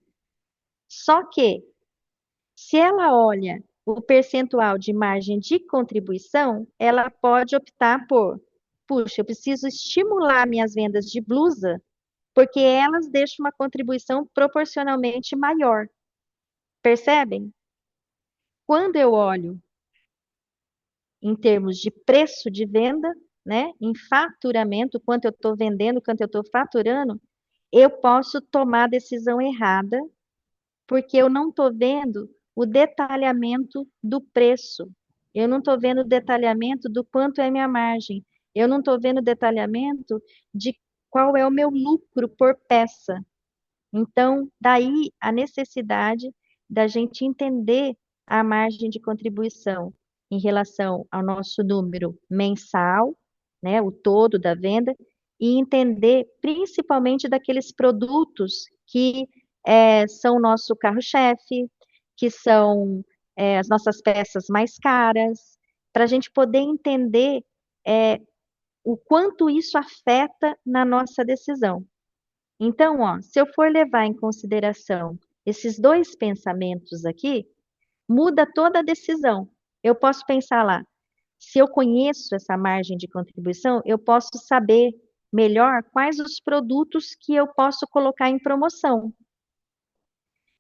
Speaker 2: Só que, se ela olha o percentual de margem de contribuição, ela pode optar por, puxa, eu preciso estimular minhas vendas de blusa, porque elas deixam uma contribuição proporcionalmente maior. Percebem? Quando eu olho em termos de preço de venda, né, em faturamento, quanto eu estou vendendo, quanto eu estou faturando, eu posso tomar a decisão errada, porque eu não estou vendo o detalhamento do preço, eu não estou vendo o detalhamento do quanto é minha margem, eu não estou vendo o detalhamento de qual é o meu lucro por peça. Então, daí a necessidade da gente entender a margem de contribuição em relação ao nosso número mensal, né, o todo da venda, e entender principalmente daqueles produtos que são o nosso carro-chefe, que são as nossas peças mais caras, para a gente poder entender o quanto isso afeta na nossa decisão. Então, ó, se eu for levar em consideração esses dois pensamentos aqui, muda toda a decisão. Eu posso pensar lá, se eu conheço essa margem de contribuição, eu posso saber melhor quais os produtos que eu posso colocar em promoção.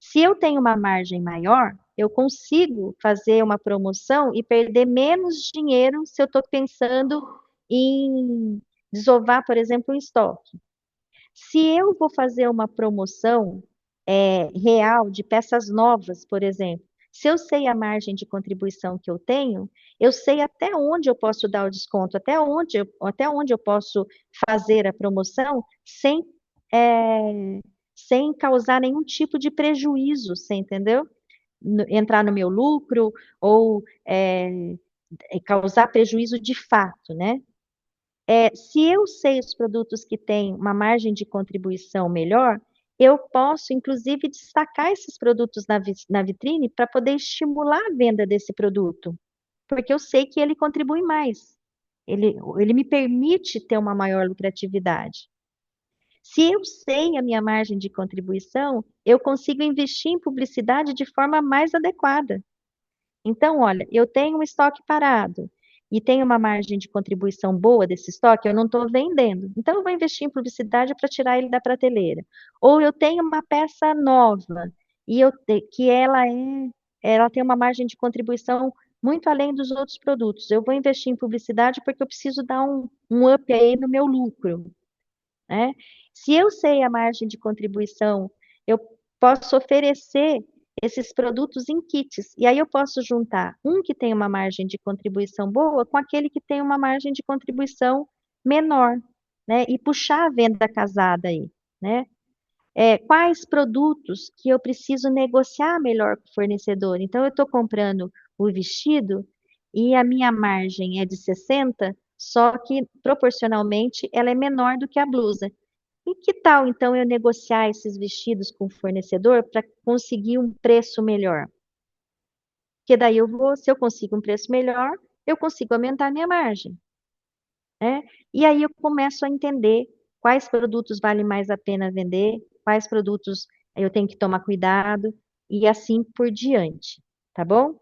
Speaker 2: Se eu tenho uma margem maior, eu consigo fazer uma promoção e perder menos dinheiro se eu estou pensando em desovar, por exemplo, um estoque. Se eu vou fazer uma promoção real de peças novas, por exemplo, se eu sei a margem de contribuição que eu tenho, eu sei até onde eu posso dar o desconto, até onde eu posso fazer a promoção sem causar nenhum tipo de prejuízo, você entendeu? Entrar no meu lucro ou causar prejuízo de fato, né? Se eu sei os produtos que têm uma margem de contribuição melhor, eu posso, inclusive, destacar esses produtos na vitrine para poder estimular a venda desse produto, porque eu sei que ele contribui mais. Ele me permite ter uma maior lucratividade. Se eu sei a minha margem de contribuição, eu consigo investir em publicidade de forma mais adequada. Então, olha, eu tenho um estoque parado e tenho uma margem de contribuição boa desse estoque, eu não estou vendendo. Então, eu vou investir em publicidade para tirar ele da prateleira. Ou eu tenho uma peça nova e que ela tem uma margem de contribuição muito além dos outros produtos. Eu vou investir em publicidade porque eu preciso dar um up aí no meu lucro, né? Se eu sei a margem de contribuição, eu posso oferecer esses produtos em kits. E aí eu posso juntar um que tem uma margem de contribuição boa com aquele que tem uma margem de contribuição menor, né? E puxar a venda casada aí, né? Quais produtos que eu preciso negociar melhor com o fornecedor? Então, eu estou comprando o vestido e a minha margem é de 60, só que proporcionalmente ela é menor do que a blusa. E que tal, então, eu negociar esses vestidos com o fornecedor para conseguir um preço melhor? Porque daí se eu consigo um preço melhor, eu consigo aumentar a minha margem, né? E aí eu começo a entender quais produtos vale mais a pena vender, quais produtos eu tenho que tomar cuidado e assim por diante, tá bom?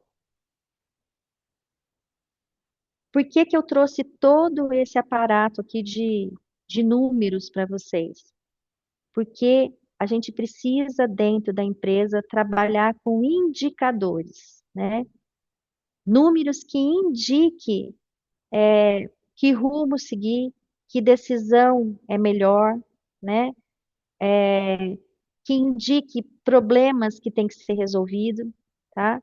Speaker 2: Por que que eu trouxe todo esse aparato aqui de números para vocês? Porque a gente precisa, dentro da empresa, trabalhar com indicadores, né? Números que indiquem que rumo seguir, que decisão é melhor, né? Que indique problemas que têm que ser resolvidos, tá?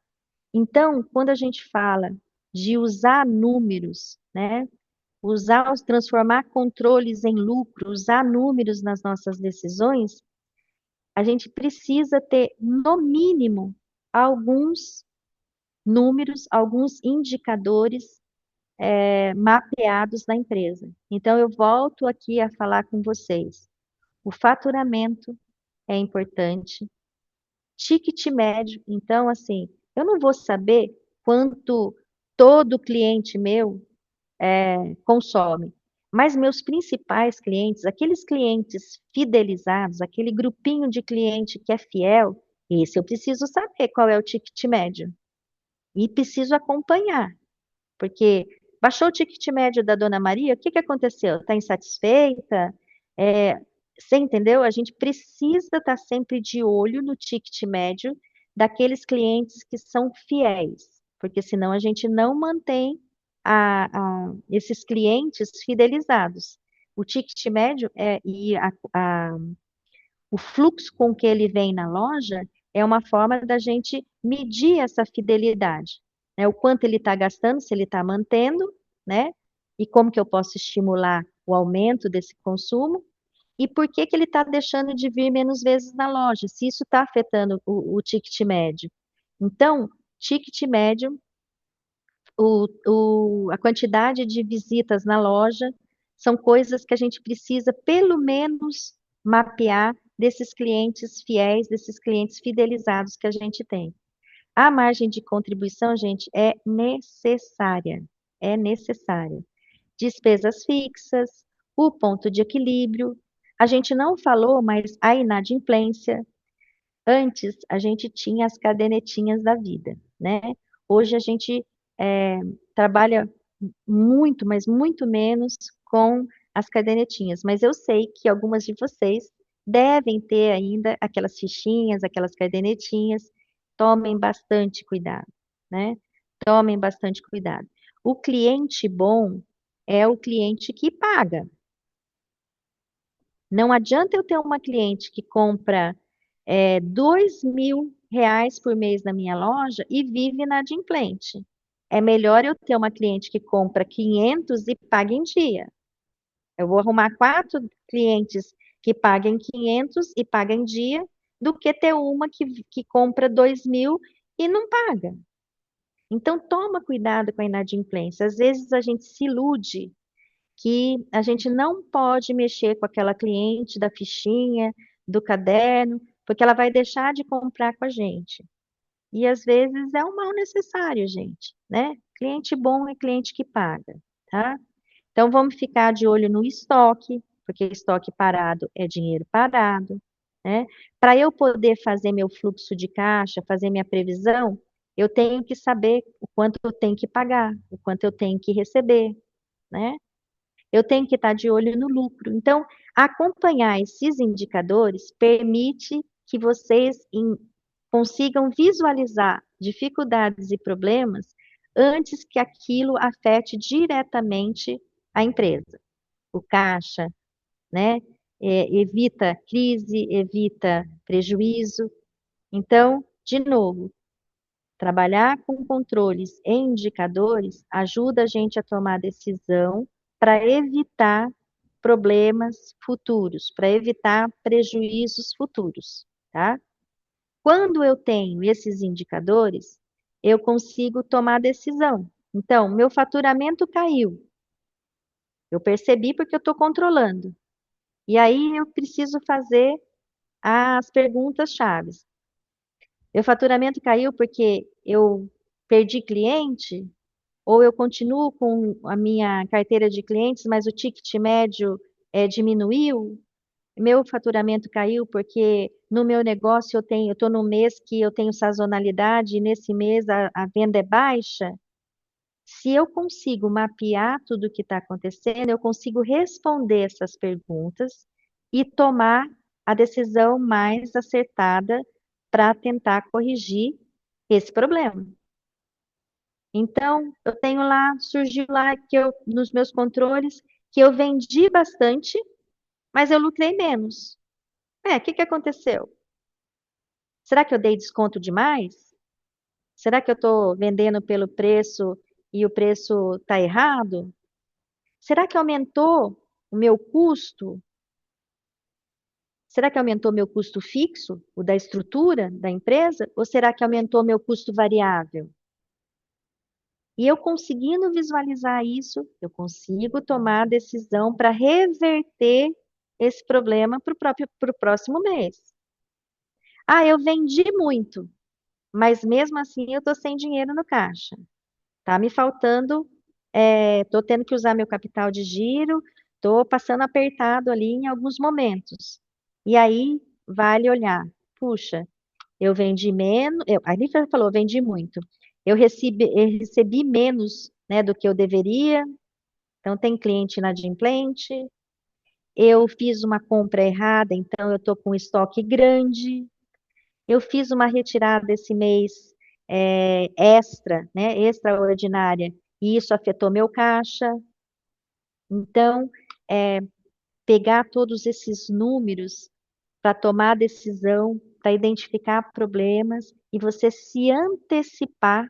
Speaker 2: Então, quando a gente fala de usar números, né? Transformar controles em lucro, usar números nas nossas decisões, a gente precisa ter, no mínimo, alguns números, alguns indicadores mapeados na empresa. Então, eu volto aqui a falar com vocês. O faturamento é importante, ticket médio. Então, assim, eu não vou saber quanto todo cliente meu consome, mas meus principais clientes, aqueles clientes fidelizados, aquele grupinho de cliente que é fiel, esse eu preciso saber qual é o ticket médio e preciso acompanhar, porque baixou o ticket médio da Dona Maria, o que que aconteceu? Está insatisfeita? É, Você entendeu? A gente precisa estar sempre de olho no ticket médio daqueles clientes que são fiéis, porque senão a gente não mantém esses clientes fidelizados. O ticket médio o fluxo com que ele vem na loja é uma forma da gente medir essa fidelidade, né? O quanto ele está gastando, se ele está mantendo, né? E como que eu posso estimular o aumento desse consumo e por que que ele está deixando de vir menos vezes na loja, se isso está afetando o ticket médio. Então, ticket médio, a quantidade de visitas na loja, são coisas que a gente precisa, pelo menos, mapear desses clientes fiéis, desses clientes fidelizados que a gente tem. A margem de contribuição, gente, é necessária. É necessária. Despesas fixas, o ponto de equilíbrio. A gente não falou, mas a inadimplência. Antes, a gente tinha as cadernetinhas da vida, né? Hoje a gente trabalha muito, mas muito menos com as cadernetinhas. Mas eu sei que algumas de vocês devem ter ainda aquelas fichinhas, aquelas cadernetinhas. Tomem bastante cuidado, né? Tomem bastante cuidado. O cliente bom é o cliente que paga. Não adianta eu ter uma cliente que compra 2.000 reais por mês na minha loja e vive inadimplente. É melhor eu ter uma cliente que compra 500 e paga em dia. Eu vou arrumar 4 clientes que paguem 500 e pagam em dia, do que ter uma que compra 2.000 e não paga. Então, toma cuidado com a inadimplência. Às vezes a gente se ilude que a gente não pode mexer com aquela cliente da fichinha, do caderno, porque ela vai deixar de comprar com a gente. E às vezes é um mal necessário, gente, né? Cliente bom é cliente que paga, tá? Então vamos ficar de olho no estoque, porque estoque parado é dinheiro parado, né? Para eu poder fazer meu fluxo de caixa, fazer minha previsão, eu tenho que saber o quanto eu tenho que pagar, o quanto eu tenho que receber, né? Eu tenho que estar de olho no lucro. Então, acompanhar esses indicadores permite que vocês consigam visualizar dificuldades e problemas antes que aquilo afete diretamente a empresa. O caixa, né? Evita crise, evita prejuízo. Então, de novo, trabalhar com controles e indicadores ajuda a gente a tomar decisão para evitar problemas futuros, para evitar prejuízos futuros, tá? Quando eu tenho esses indicadores, eu consigo tomar decisão. Então, meu faturamento caiu. Eu percebi porque eu estou controlando. E aí eu preciso fazer as perguntas chaves. Meu faturamento caiu porque eu perdi cliente? Ou eu continuo com a minha carteira de clientes, mas o ticket médio diminuiu? Meu faturamento caiu porque no meu negócio eu estou num mês que eu tenho sazonalidade e nesse mês a venda é baixa. Se eu consigo mapear tudo o que está acontecendo, eu consigo responder essas perguntas e tomar a decisão mais acertada para tentar corrigir esse problema. Então, eu tenho lá, surgiu lá que nos meus controles, que eu vendi bastante, mas eu lucrei menos. O que aconteceu? Será que eu dei desconto demais? Será que eu estou vendendo pelo preço e o preço está errado? Será que aumentou o meu custo? Será que aumentou meu custo fixo, o da estrutura da empresa? Ou será que aumentou meu custo variável? E eu conseguindo visualizar isso, eu consigo tomar a decisão para reverter esse problema para o próximo mês. Eu vendi muito, mas mesmo assim eu estou sem dinheiro no caixa. Tá me faltando, estou tendo que usar meu capital de giro, estou passando apertado ali em alguns momentos. E aí vale olhar, puxa, eu vendi menos, a Lívia falou, vendi muito. Eu recebi menos, né, do que eu deveria, então tem cliente inadimplente. Eu fiz uma compra errada, então eu estou com estoque grande. Eu fiz uma retirada esse mês extra, né, extraordinária, e isso afetou meu caixa. Então, pegar todos esses números para tomar decisão, para identificar problemas e você se antecipar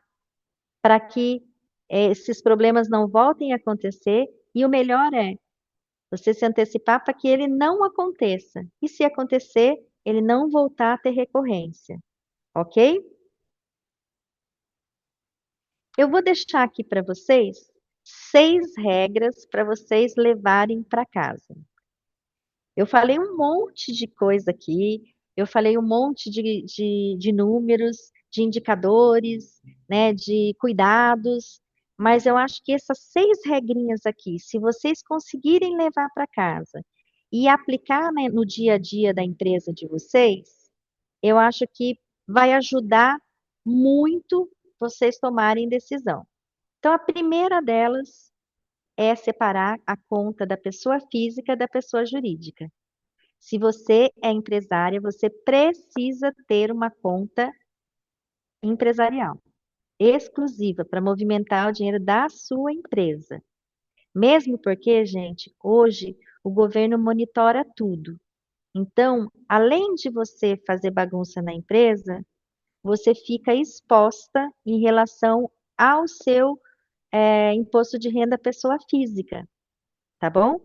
Speaker 2: para que esses problemas não voltem a acontecer. E o melhor é você se antecipar para que ele não aconteça. E se acontecer, ele não voltar a ter recorrência. Ok? Eu vou deixar aqui para vocês 6 regras para vocês levarem para casa. Eu falei um monte de coisa aqui, eu falei um monte de números, de indicadores, né, de cuidados, mas eu acho que essas 6 regrinhas aqui, se vocês conseguirem levar para casa e aplicar, né, no dia a dia da empresa de vocês, eu acho que vai ajudar muito vocês tomarem decisão. Então, a primeira delas é separar a conta da pessoa física da pessoa jurídica. Se você é empresária, você precisa ter uma conta empresarial, exclusiva, para movimentar o dinheiro da sua empresa. Mesmo porque, gente, hoje o governo monitora tudo. Então, além de você fazer bagunça na empresa, você fica exposta em relação ao seu imposto de renda pessoa física, tá bom?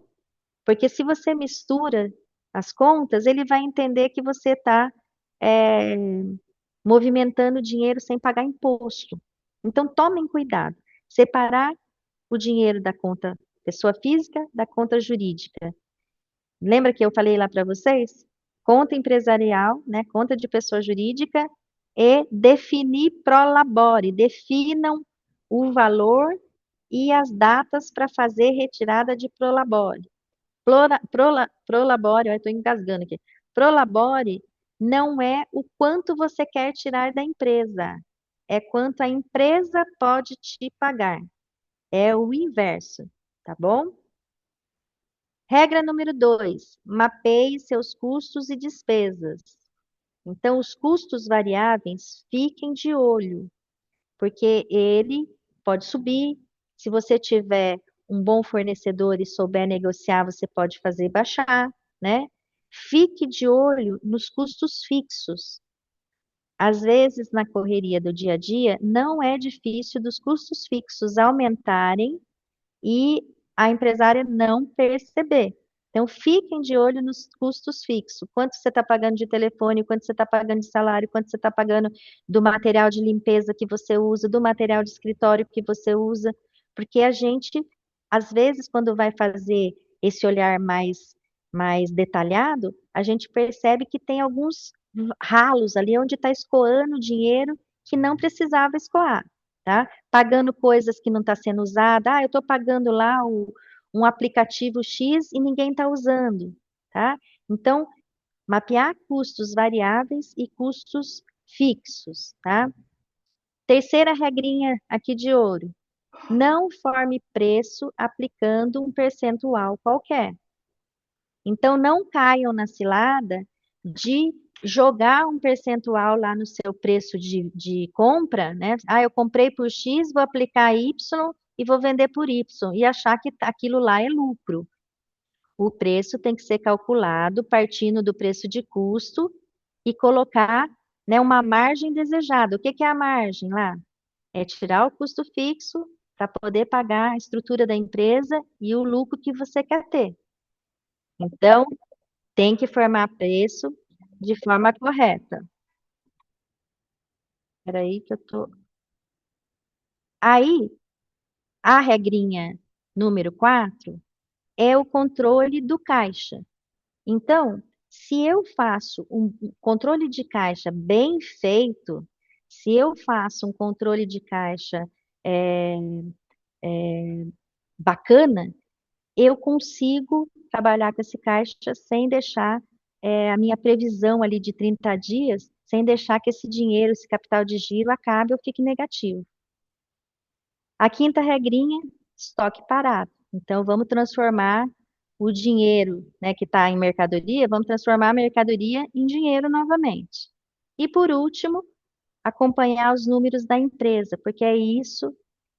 Speaker 2: Porque se você mistura as contas, ele vai entender que você está movimentando dinheiro sem pagar imposto. Então, tomem cuidado. Separar o dinheiro da conta pessoa física da conta jurídica. Lembra que eu falei lá para vocês? conta empresarial, né, conta de pessoa jurídica, e definir prolabore, definam o valor e as datas para fazer retirada de prolabore. Prolabore, eu estou engasgando aqui. Prolabore não é o quanto você quer tirar da empresa, é quanto a empresa pode te pagar. É o inverso, tá bom? Regra número 2, mapeie seus custos e despesas. Então, os custos variáveis, fiquem de olho, porque ele pode subir. Se você tiver um bom fornecedor e souber negociar, você pode fazer baixar, né? Fique de olho nos custos fixos. Às vezes, na correria do dia a dia, não é difícil dos custos fixos aumentarem e a empresária não perceber. Então, fiquem de olho nos custos fixos. Quanto você está pagando de telefone, quanto você está pagando de salário, quanto você está pagando do material de limpeza que você usa, do material de escritório que você usa. Porque a gente, às vezes, quando vai fazer esse olhar mais detalhado, a gente percebe que tem alguns ralos ali onde está escoando dinheiro que não precisava escoar, tá? Pagando coisas que não está sendo usada. Ah, eu estou pagando lá um aplicativo X e ninguém está usando, tá? Então, mapear custos variáveis e custos fixos, tá? Terceira regrinha aqui de ouro. Não forme preço aplicando um percentual qualquer. Então, não caiam na cilada de jogar um percentual lá no seu preço de compra, né? Ah, eu comprei por X, vou aplicar Y e vou vender por Y, e achar que aquilo lá é lucro. O preço tem que ser calculado partindo do preço de custo e colocar, né, uma margem desejada. O que que é a margem lá? É tirar o custo fixo para poder pagar a estrutura da empresa e o lucro que você quer ter. Então, tem que formar preço de forma correta. Espera aí que eu tô. Aí, a regrinha número 4 é o controle do caixa. Então, se eu faço um controle de caixa bem feito, se eu faço um controle de caixa é, bacana, eu consigo trabalhar com esse caixa sem deixar a minha previsão ali de 30 dias, sem deixar que esse dinheiro, esse capital de giro acabe ou fique negativo. A quinta regrinha, estoque parado. Então, vamos transformar o dinheiro, né, que está em mercadoria, vamos transformar a mercadoria em dinheiro novamente. E por último, acompanhar os números da empresa, porque é isso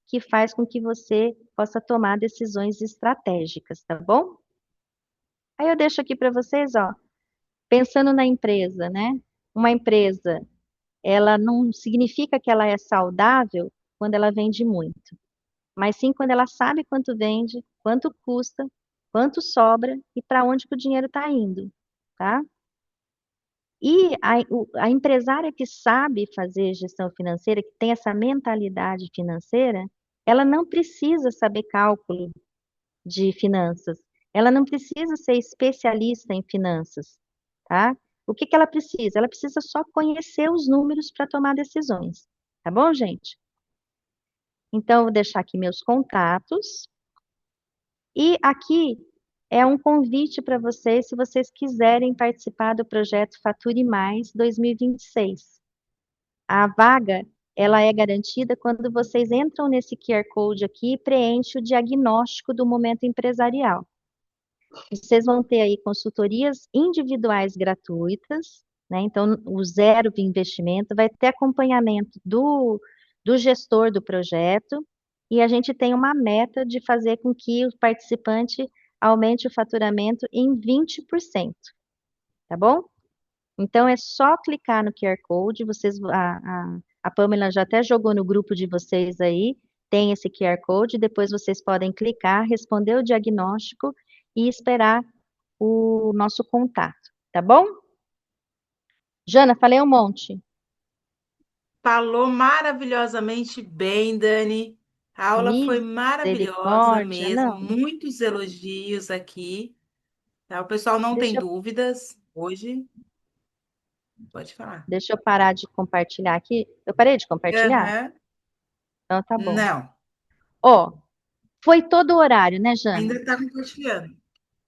Speaker 2: que faz com que você possa tomar decisões estratégicas, tá bom? Aí eu deixo aqui para vocês, ó, pensando na empresa, né? Uma empresa, ela não significa que ela é saudável quando ela vende muito, mas sim quando ela sabe quanto vende, quanto custa, quanto sobra e para onde que o dinheiro está indo, tá? E a empresária que sabe fazer gestão financeira, que tem essa mentalidade financeira, ela não precisa saber cálculo de finanças, ela não precisa ser especialista em finanças, tá? O que que ela precisa? Ela precisa só conhecer os números para tomar decisões, tá bom, gente? Então, eu vou deixar aqui meus contatos. E aqui é um convite para vocês, se vocês quiserem participar do projeto Fature Mais 2026. A vaga, ela é garantida quando vocês entram nesse QR Code aqui e preenchem o diagnóstico do momento empresarial. Vocês vão ter aí consultorias individuais gratuitas, né? Então, o zero de investimento, vai ter acompanhamento do gestor do projeto, e a gente tem uma meta de fazer com que o participante aumente o faturamento em 20%, tá bom? Então, é só clicar no QR Code, a Pamela já até jogou no grupo de vocês aí, tem esse QR Code, depois vocês podem clicar, responder o diagnóstico e esperar o nosso contato, tá bom? Jana, falei um monte.
Speaker 3: Falou maravilhosamente bem, Dani. A aula foi maravilhosa
Speaker 2: Misericórdia,
Speaker 3: mesmo,
Speaker 2: não.
Speaker 3: muitos elogios aqui. Tá? O pessoal não tem
Speaker 2: Deixa eu,
Speaker 3: dúvidas. Hoje, pode falar.
Speaker 2: Deixa eu parar de compartilhar aqui. Eu parei de compartilhar?
Speaker 3: Aham.
Speaker 2: Então tá bom.
Speaker 3: Não,
Speaker 2: Ó, foi todo o horário, né, Jana?
Speaker 3: ainda está compartilhando.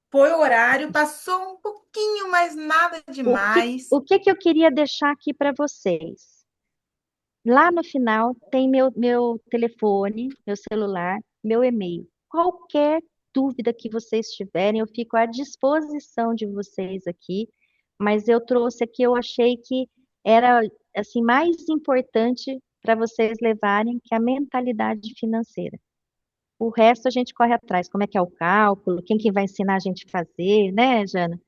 Speaker 3: Foi o horário, passou um pouquinho, mas nada demais.
Speaker 2: O que que eu queria deixar aqui para vocês? Lá no final tem meu telefone, meu celular, meu e-mail. Qualquer dúvida que vocês tiverem, eu fico à disposição de vocês aqui, mas eu trouxe aqui, eu achei que era assim mais importante para vocês levarem que a mentalidade financeira. O resto a gente corre atrás, como é que é o cálculo, quem que vai ensinar a gente a fazer, né, Jana?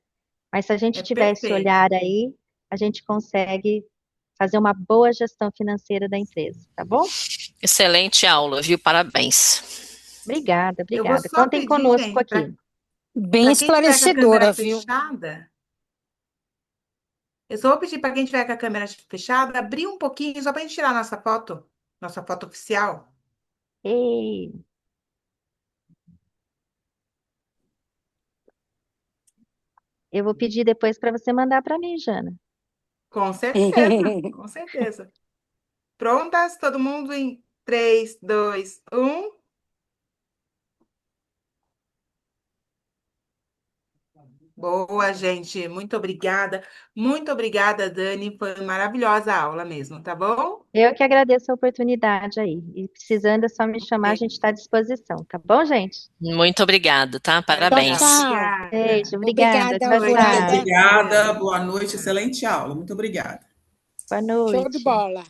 Speaker 2: Mas se a gente
Speaker 3: É
Speaker 2: tiver esse
Speaker 3: perfeito.
Speaker 2: olhar aí, a gente consegue fazer uma boa gestão financeira da empresa, tá bom?
Speaker 5: Excelente aula, viu? Parabéns.
Speaker 2: Obrigada,
Speaker 3: Eu vou
Speaker 2: obrigada.
Speaker 3: só
Speaker 2: Contem
Speaker 3: pedir,
Speaker 2: conosco
Speaker 3: gente,
Speaker 2: aqui.
Speaker 4: Bem
Speaker 3: para quem tiver com a câmera
Speaker 4: esclarecedora, viu?
Speaker 3: fechada, eu só vou pedir para quem tiver com a câmera fechada, abrir um pouquinho, só para a gente tirar nossa foto oficial.
Speaker 2: Ei, eu vou pedir depois para você mandar para mim, Jana.
Speaker 3: Com certeza, com certeza. Prontas? Todo mundo em 3, 2, 1. Boa, gente. Muito obrigada. Muito obrigada, Dani. Foi maravilhosa a aula mesmo, tá bom?
Speaker 2: Eu que agradeço a oportunidade aí. E precisando é só me chamar, a gente está à disposição, tá bom, gente?
Speaker 5: Muito obrigada, tá?
Speaker 4: Tchau,
Speaker 5: Parabéns.
Speaker 4: tchau.
Speaker 3: Obrigada.
Speaker 2: Beijo, obrigada.
Speaker 4: Obrigada,
Speaker 2: Tchau,
Speaker 3: Noite.
Speaker 2: tchau.
Speaker 4: Alvorada.
Speaker 7: Obrigada, boa noite, excelente aula. Muito obrigada.
Speaker 2: Boa
Speaker 4: Show de
Speaker 2: noite.
Speaker 4: bola.